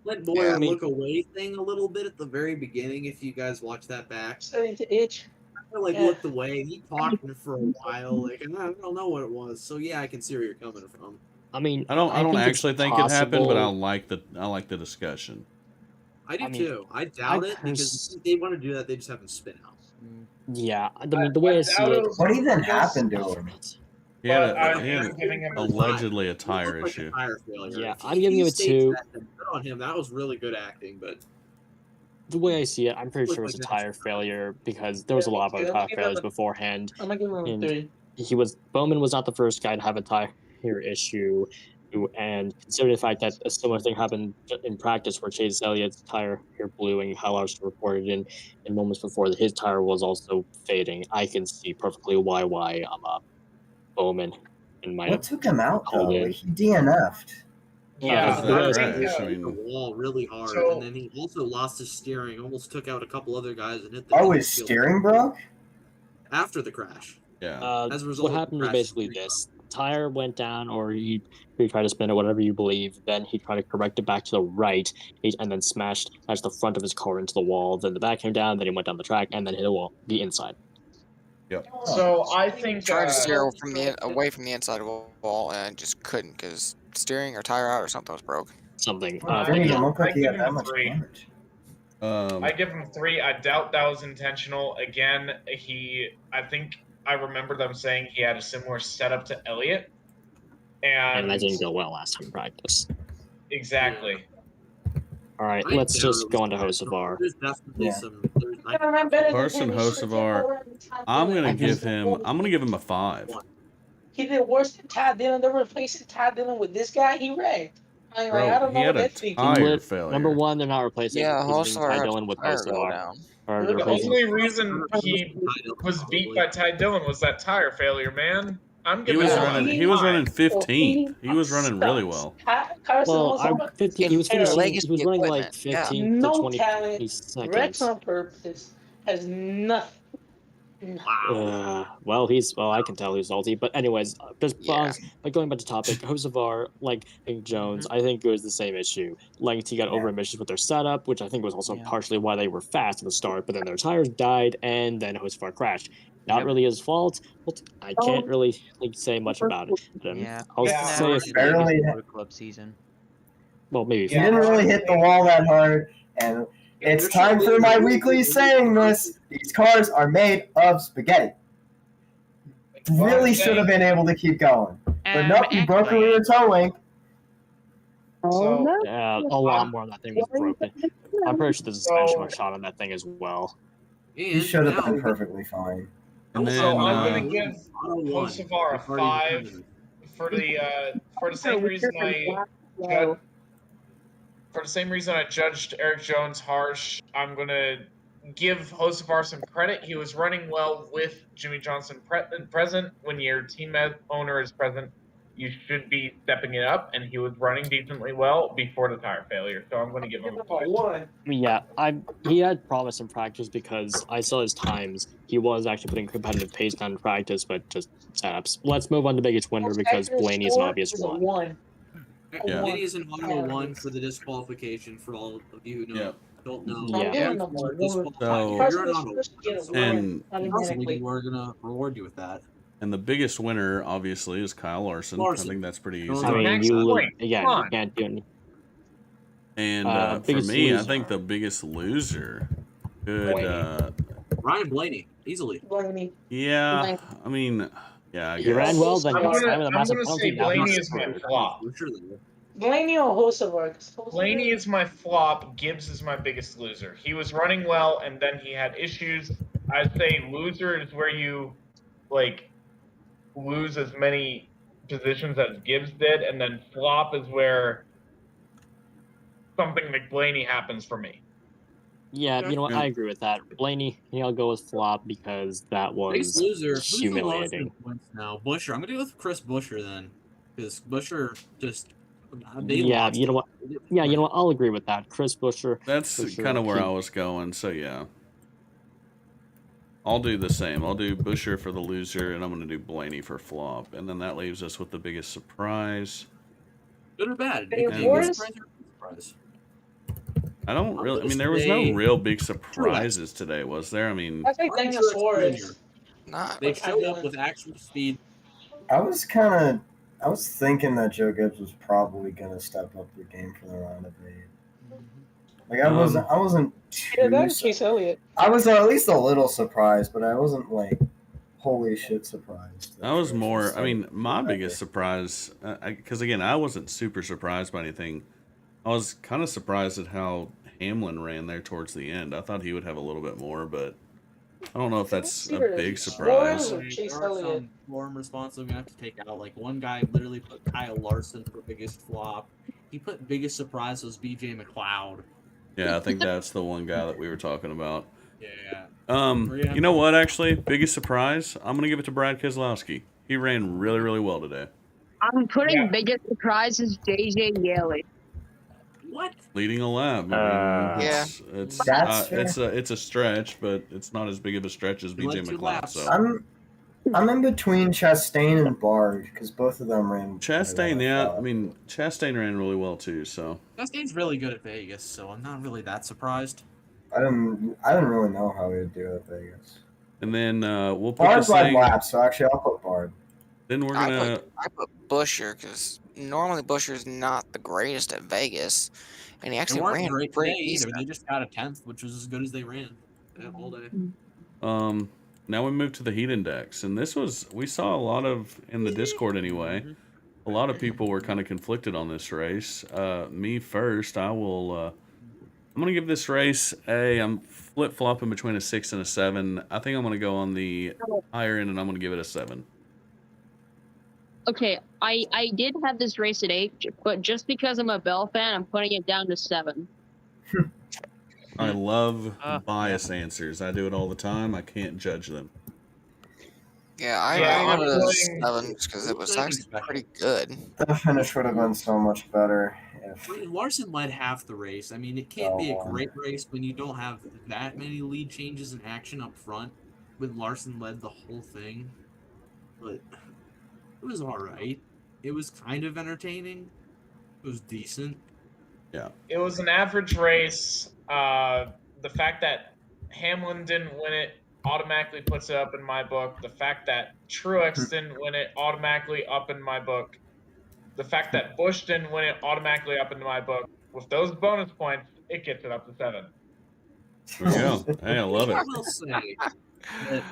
Let Boyer look away thing a little bit at the very beginning. If you guys watch that back, Starting to itch. I looked away. He talked for a while. And I don't know what it was. So yeah, I can see where you're coming from. I mean, I don't actually think it happened, but I possible. like the discussion. I do too. I doubt it because if they want to do that, they just have him spin out. Yeah, I mean, the way I see it. What even happened to him? He had, I'm he had giving him a allegedly a tire It looked like issue. a tire failure. Yeah, If I'm giving him a states 2. that, then good on him. That was really good acting, but The way I see it, I'm pretty Looked sure it was a like tire failure because there was a lot of other tire failures beforehand. I'm gonna give him a 3. Bowman was not the first guy to have a tire issue, and considering the fact that a similar thing happened in practice where Chase Elliott's tire here blew and Kyle Larson reported in moments before that his tire was also fading, I can see perfectly why I'm a Bowman and might What took him out though? called in. He DNF'd. Yeah, Because I of think, that crash, I hit mean, the wall really hard, So- and then he also lost his steering. Almost took out a couple other guys and hit the. Oh, his steering broke? after the crash. yeah. As a result What of the happened was crash, basically steering this: tire went down, or he tried to spin it, whatever you believe. Then he tried to correct it back to the right, and then smashed the front of his car into the wall. Then the back came down. Then he went down the track, and then hit a wall, the inside. Yep. So I think Tried to steer away from the inside of the wall and just couldn't because steering or tire out or something was broke. Something. It didn't even look like he give had him that a much 3. damage. I give him 3. I doubt that was intentional. Again, I think I remember them saying he had a similar setup to Elliott. And that And didn't go well last time in practice. exactly. All right, I let's doubt just it go was on to intentional. Hocevar. There's definitely Yeah. some. Carson Hocevar, I'm gonna give him a 5. He did worse than Ty Dillon. They're replacing Ty Dillon with this guy. He wrecked. I Bro, don't he know had what a they're thinking. tire failure. Number one, they're not replacing Yeah, replacing Hocevar Ty had Dillon with tire go Hocevar. down. Or The they're replacing only reason he was beat by Ty Dillon was that tire failure, man. I'm He giving was him a running. 5. He was running 15th. He was running really well. Carson Well, Hocevar I'm 15. He was finishing. Legacy He was running like equipment, yeah. 15 no to 20 talent, wrecks seconds. on purpose, has nothing. Wow. Well, I can tell he's salty. But anyways, just Yeah. going back to topic, Hocevar, like Hank Jones, I think it was the same issue. Legacy got over emissions with their setup, which I think was also Yeah. partially why they were fast at the start. But then their tires died, and then Hocevar crashed. Not Yep. really his fault. Well, I can't really say much about it. Yeah. I'll Yeah, say if barely- Motor Club season. well, maybe He didn't really hit the wall that hard, and it's time for my weekly saying this. These cars are made of spaghetti. Really should have been able to keep going. But nope, he broke a rear toe link. Oh, no. a lot more on that thing was broken. I'm pretty sure the suspension was shot on that thing as well. He should have been perfectly fine. And then, So I'm going to give One. Hocevar a 5 for the same reason I judged Eric Jones harsh. I'm going to give Hocevar some credit. He was running well with Jimmy Johnson present. When your team owner is present, you should be stepping it up, and he was running decently well before the tire failure. So I'm going to give him a 5. Yeah, he had promise in practice because I saw his times. He was actually putting competitive pace down in practice, but just setups. Let's move on to biggest winner because Blaney is an obvious one. Yeah. Blaney is an auto 1 for the disqualification for all of you who don't know. Yeah. You're an auto. And We're gonna reward you with that. And the biggest winner, obviously, is Kyle Larson. I think that's pretty easy. I mean, Max you point. can't do anything. And for biggest me, I loser. think the biggest loser could. Ryan Blaney, easily. Yeah, I mean, yeah. I He guess. ran well, then I'm he was gonna, having a I'm massive gonna say penalty. Now Blaney he's is my screwed. flop. Blaney or Hocevar? Blaney is my flop. Gibbs is my biggest loser. He was running well, and then he had issues. I'd say loser is where you lose as many positions as Gibbs did, and then flop is where something like Blaney happens for me. Yeah, you know what? I agree with that. Blaney, I'll go with flop because that Biggest was loser. Who's the lowest in humiliating. points now? Busher. I'm gonna go with Chris Busher then, because Busher just. Yeah, you know what? Yeah, you know what? I'll agree with that. Chris Busher. That's Busher, kind of where he- I was going. So yeah, I'll do the same. I'll do Busher for the loser, and I'm going to do Blaney for flop, and then that leaves us with the biggest surprise. Good or bad? Hey, It can be Boris? surprise or surprise. I don't I'm really. I gonna mean, there was no say real big surprises today, was there? I mean, I think Daniel Suarez. Not. They showed up with actual speed. I was thinking that Joe Gibbs was probably gonna step up the game for the round of 8. Like I wasn't Yeah, too. that's Chase Elliott. I was at least a little surprised, but I wasn't like, holy shit, surprised. I was more. I mean, my biggest surprise, because again, I wasn't super surprised by anything. I was kind of surprised at how Hamlin ran there towards the end. I thought he would have a little bit more, but I don't know if that's a big surprise. Suarez or Chase There are Elliott? some form responses we're gonna have to take out. Like one guy literally put Kyle Larson for biggest flop. He put biggest surprise was BJ McLeod. Yeah, I think that's the one guy that we were talking about. Yeah. You know what? Actually, biggest surprise. I'm gonna give it to Brad Keselowski. He ran really, really well today. I'm putting biggest surprise is JJ Yeley. What? Leading a lap. Yeah. It's a stretch, but it's not as big of a stretch as He led BJ 2 McLeod. laps. So I'm in between Chastain and Bard because both of them ran. Chastain, yeah. I mean, Chastain ran really well too. So Chastain's really good at Vegas, so I'm not really that surprised. I didn't really know how he would do at Vegas. and then we'll put Bard's this led thing. laps, so actually I'll put Bard. Then we're gonna. I put Busher because normally Busher's not the greatest at Vegas, and he They actually weren't ran great pretty today either. decent. They just got a 10th, which was as good as they ran all day. Now we move to the heat index, and we saw a lot of in the Discord anyway. A lot of people were kind of conflicted on this race. Me first, I'm gonna give this race I'm flip flopping between a 6 and a 7. I think I'm gonna go on the higher end, and I'm gonna give it a 7. Okay, I did have this race at 8, but just because I'm a Bell fan, I'm putting it down to 7. I love bias answers. I do it all the time. I can't judge them. Yeah, I I'm give it a putting- 7 because it was actually pretty good. The finish would have been so much better if. Larson led half the race. I mean, it can't be a Oh, great race when you don't have that many lead changes in action up front. when Larson led the whole thing, but it was all right. It was kind of entertaining. It was decent. Yeah. It was an average race. The fact that Hamlin didn't win it automatically puts it up in my book. The fact that Truex didn't win it automatically up in my book. The fact that Bush didn't win it automatically up into my book. With those bonus points, it gets it up to 7. There we go. Hey, I love it. I will say that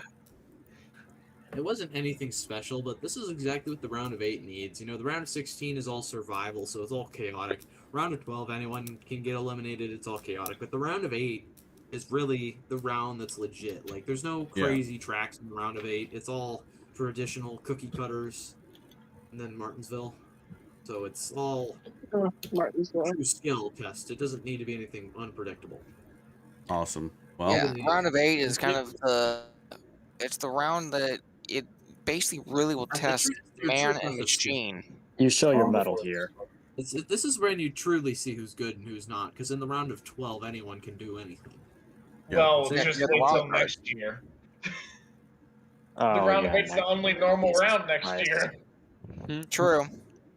it wasn't anything special, but this is exactly what the round of 8 needs. You know, the round of 16 is all survival, so it's all chaotic. Round of 12, anyone can get eliminated, it's all chaotic. But the round of 8 is really the round that's legit. Like, there's no crazy tracks in the round of 8. It's all traditional cookie cutters, and then Martinsville. So it's all Martinsville. true skill test. It doesn't need to be anything unpredictable. Awesome. Well, Yeah, round of 8 is kind of it's the round that it basically really will test man and machine. You show your metal here. This is when you truly see who's good and who's not, because in the round of 12, anyone can do anything. Well, Yeah, just yeah, the wait wild till card. next year. Oh, The round yeah, of 8's the only normal round next year. True.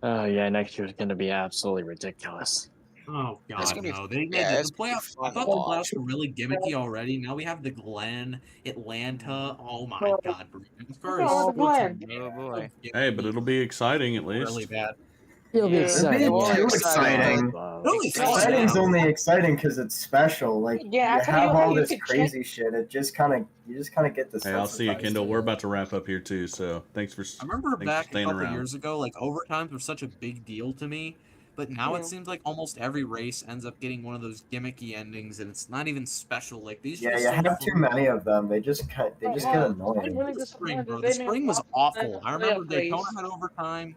Oh yeah, next year's gonna be absolutely ridiculous. Oh It's God, gonna be no! They yeah, made it's the gonna be playoffs. I fun to thought the watch. playoffs were really gimmicky already. Now we have the Glen, Atlanta. Oh my God, bro! NASCAR wrong with the Glen? Oh boy. hey, but it'll be exciting at least. really bad. It'll be Yeah. exciting. It'll be yeah. too exciting. exciting. Really Exciting's only exciting because it's special. Like Yeah, I you tell you have how all you this could crazy shit. It just you just kind of get this. Hey, I'll see you, Kendall. We're about to wrap up here too, so thanks for I remember thanks for back a staying couple around. years ago, like overtimes were such a big deal to me, but now Yeah. it seems like almost every race ends up getting one of those gimmicky endings, and it's not even special. Like these Yeah, just you seem have too fun. many of them. They just get I'm annoying. really The spring, disappointed bro. that The they spring made was Waffle awful. a I remember playoff Daytona race. had overtime.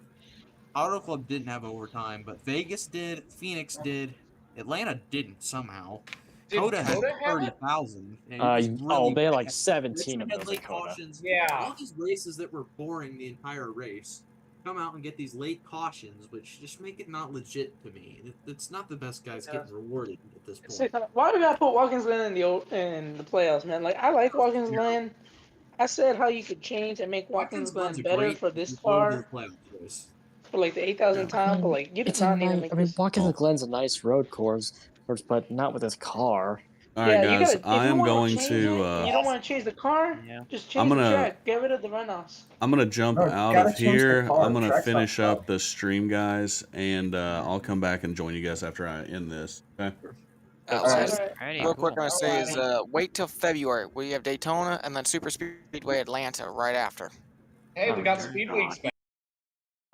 Auto Club didn't have overtime, but Vegas did. Phoenix did. Atlanta didn't somehow. Did Coda had Coda have it? 30,000. It was really They had bad. like 17 Richmond of had those late at Coda. cautions. Yeah. All these races that were boring the entire race come out and get these late cautions, which just make it not legit to me. It's not the best guys getting rewarded at this point. Why do we gotta put Watkins Glen in the playoffs, man? Like I like Watkins Glen. I said how you could change and make Watkins Glen Glen's a better great for this road to the car playoff race. for like the 8,000 time, but like you do It's a not need to nice. make I mean, this. Watkins Glen's a nice road course, but not with this car. All right, Yeah, you guys. gotta. If I you am want going to change to. it, and you don't want to change the car. Yeah. Just I'm change the gonna. track. Get rid of the runoffs. I'm gonna jump No, you out gotta of change the here. car. I'm gonna Track's not finish fun. up the stream, guys, and I'll come back and join you guys after I end this. Okay. Alright. Alrighty, Real cool. quick, I'm gonna say is wait till February. We have Daytona and then Super Speedway Atlanta right after. Hey, we got Oh, Speed God. Weeks back.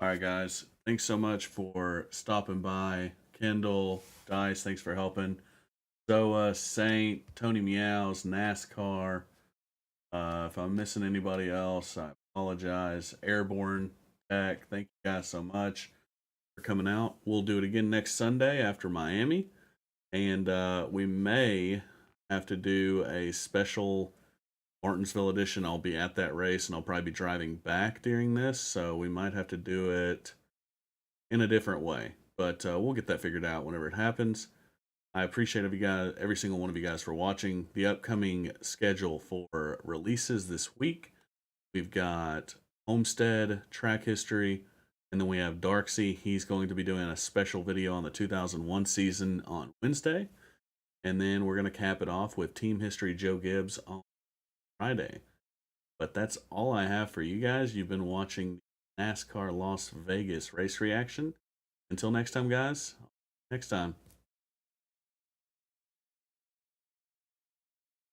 All right, guys. Thanks so much for stopping by. Kendall, Dice, thanks for helping. Zoa, Saint, Tony Meows, NASCAR. If I'm missing anybody else, I apologize. Airborne Tech, thank you guys so much for coming out. We'll do it again next Sunday after Miami. And we may have to do a special Martinsville edition. I'll be at that race and I'll probably be driving back during this. So we might have to do it in a different way. But we'll get that figured out whenever it happens. I appreciate every single one of you guys for watching. The upcoming schedule for releases this week, we've got Homestead, Track History, and then we have Darksy. He's going to be doing a special video on the 2001 season on Wednesday. And then we're going to cap it off with Team History Joe Gibbs on Friday. But that's all I have for you guys. You've been watching NASCAR Las Vegas race reaction. Until next time, guys. Next time.